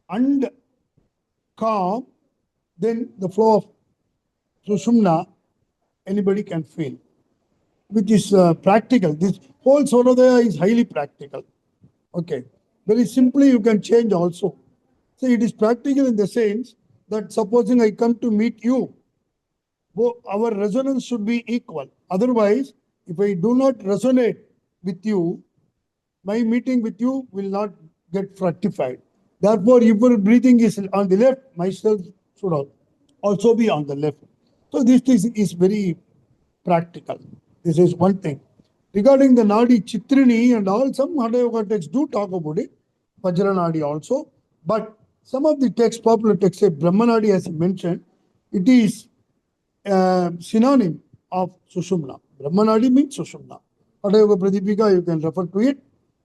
and calm, then the flow of Sushumna, anybody can feel, which is practical. This whole Svarodaya is highly practical. Okay. Very simply, you can change also. So it is practical in the sense that supposing I come to meet you, our resonance should be equal. Otherwise, if I do not resonate with you, my meeting with you will not get fructified. Therefore, if your breathing is on the left, myself should also be on the left. So this is very practical. This is one thing. Regarding the Nadi Chitrini and all, some Hatha Yoga texts do talk about it, Vajra Nadi also, but some of the texts, popular texts, say Brahma Nadi, as mentioned, it is synonym of Sushumna. Brahma Nadi means Sushumna. Hatha Yoga Pradipika, you can refer to it.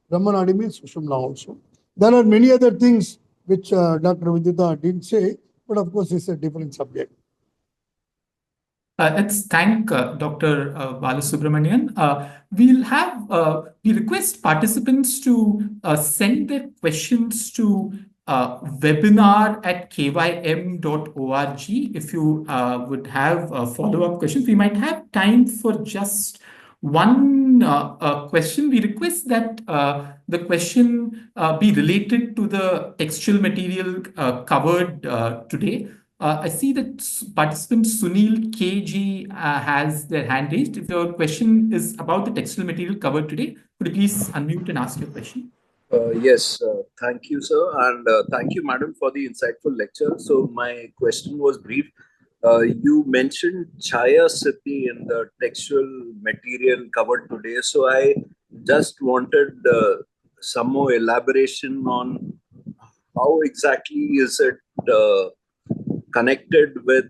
Brahma Nadi means Sushumna also. There are many other things which Dr. Vidyuta didn't say, but of course it's a different subject. Let's thank Dr. Balasubramanian. We request participants to send their questions to webinar@kym.org. If you would have follow-up questions, we might have time for just one question. We request that the question be related to the textual material covered today. I see that participant Sunil KG has their hand raised. If your question is about the textual material covered today, could you please unmute and ask your question? Yes, thank you, sir. And thank you, madam, for the insightful lecture. So my question was brief. You mentioned Chaya Siddhi in the textual material covered today. So I just wanted some more elaboration on how exactly is it connected with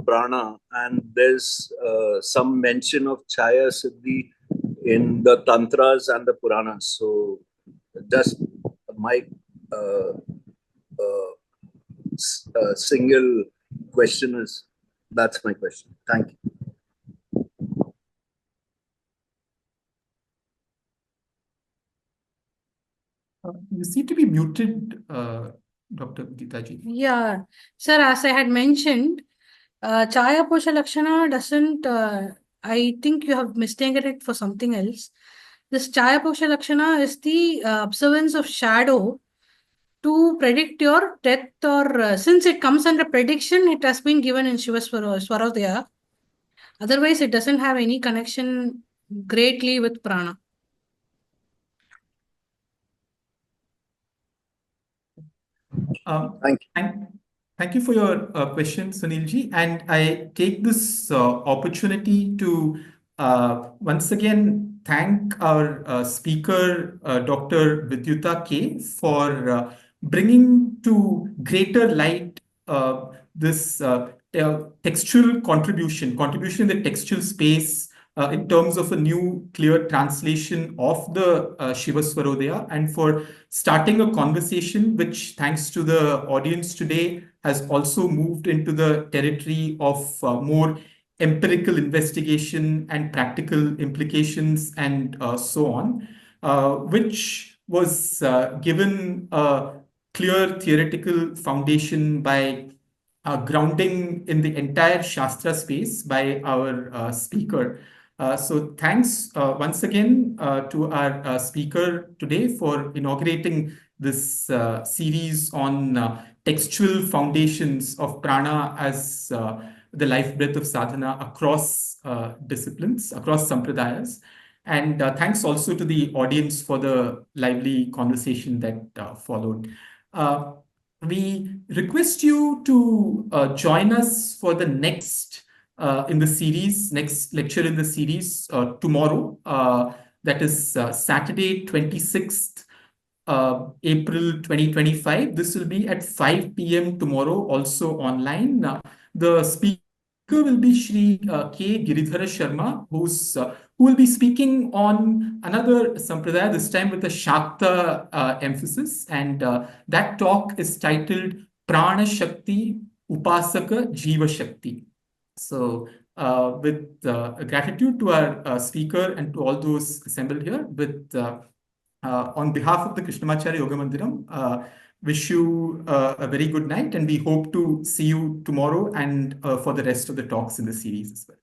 prana, and there's some mention of Chaya Siddhi in the Tantras and the Puranas. So just my single question is, that's my question. Thank you. You seem to be muted, Dr. Gitaji. Yeah, sir, as I had mentioned, Chaya Posha Lakshana doesn't, I think you have mistaken it for something else. This Chaya Posha Lakshana is the observance of shadow to predict your death, or since it comes under prediction, it has been given in Śivasvarodaya. Otherwise, it doesn't have any connection greatly with prana. Thank you for your question, Sunilji. And I take this opportunity to once again thank our speaker, Dr. Vidyuta K, for bringing to greater light this textual contribution in the textual space in terms of a new clear translation of the Śivasvarodaya, and for starting a conversation which, thanks to the audience today, has also moved into the territory of more empirical investigation and practical implications and so on, which was given a clear theoretical foundation by grounding in the entire Shastra space by our speaker. So thanks once again to our speaker today for inaugurating this series on textual foundations of prana as the life breath of sadhana across disciplines, across sampradayas. And thanks also to the audience for the lively conversation that followed. We request you to join us for the next next lecture in the series tomorrow. That is Saturday, 26th April 2025. This will be at 5 p.m. tomorrow, also online. The speaker will be Shri K. Giridhara Sharma, who will be speaking on another sampradaya, this time with a Shakta emphasis. And that talk is titled Prāṇā Shakti Upasaka Jiva Shakti. So with gratitude to our speaker and to all those assembled here, on behalf of the Krishnamacharya Yoga Mandiram, wish you a very good night, and we hope to see you tomorrow and for the rest of the talks in the series as well.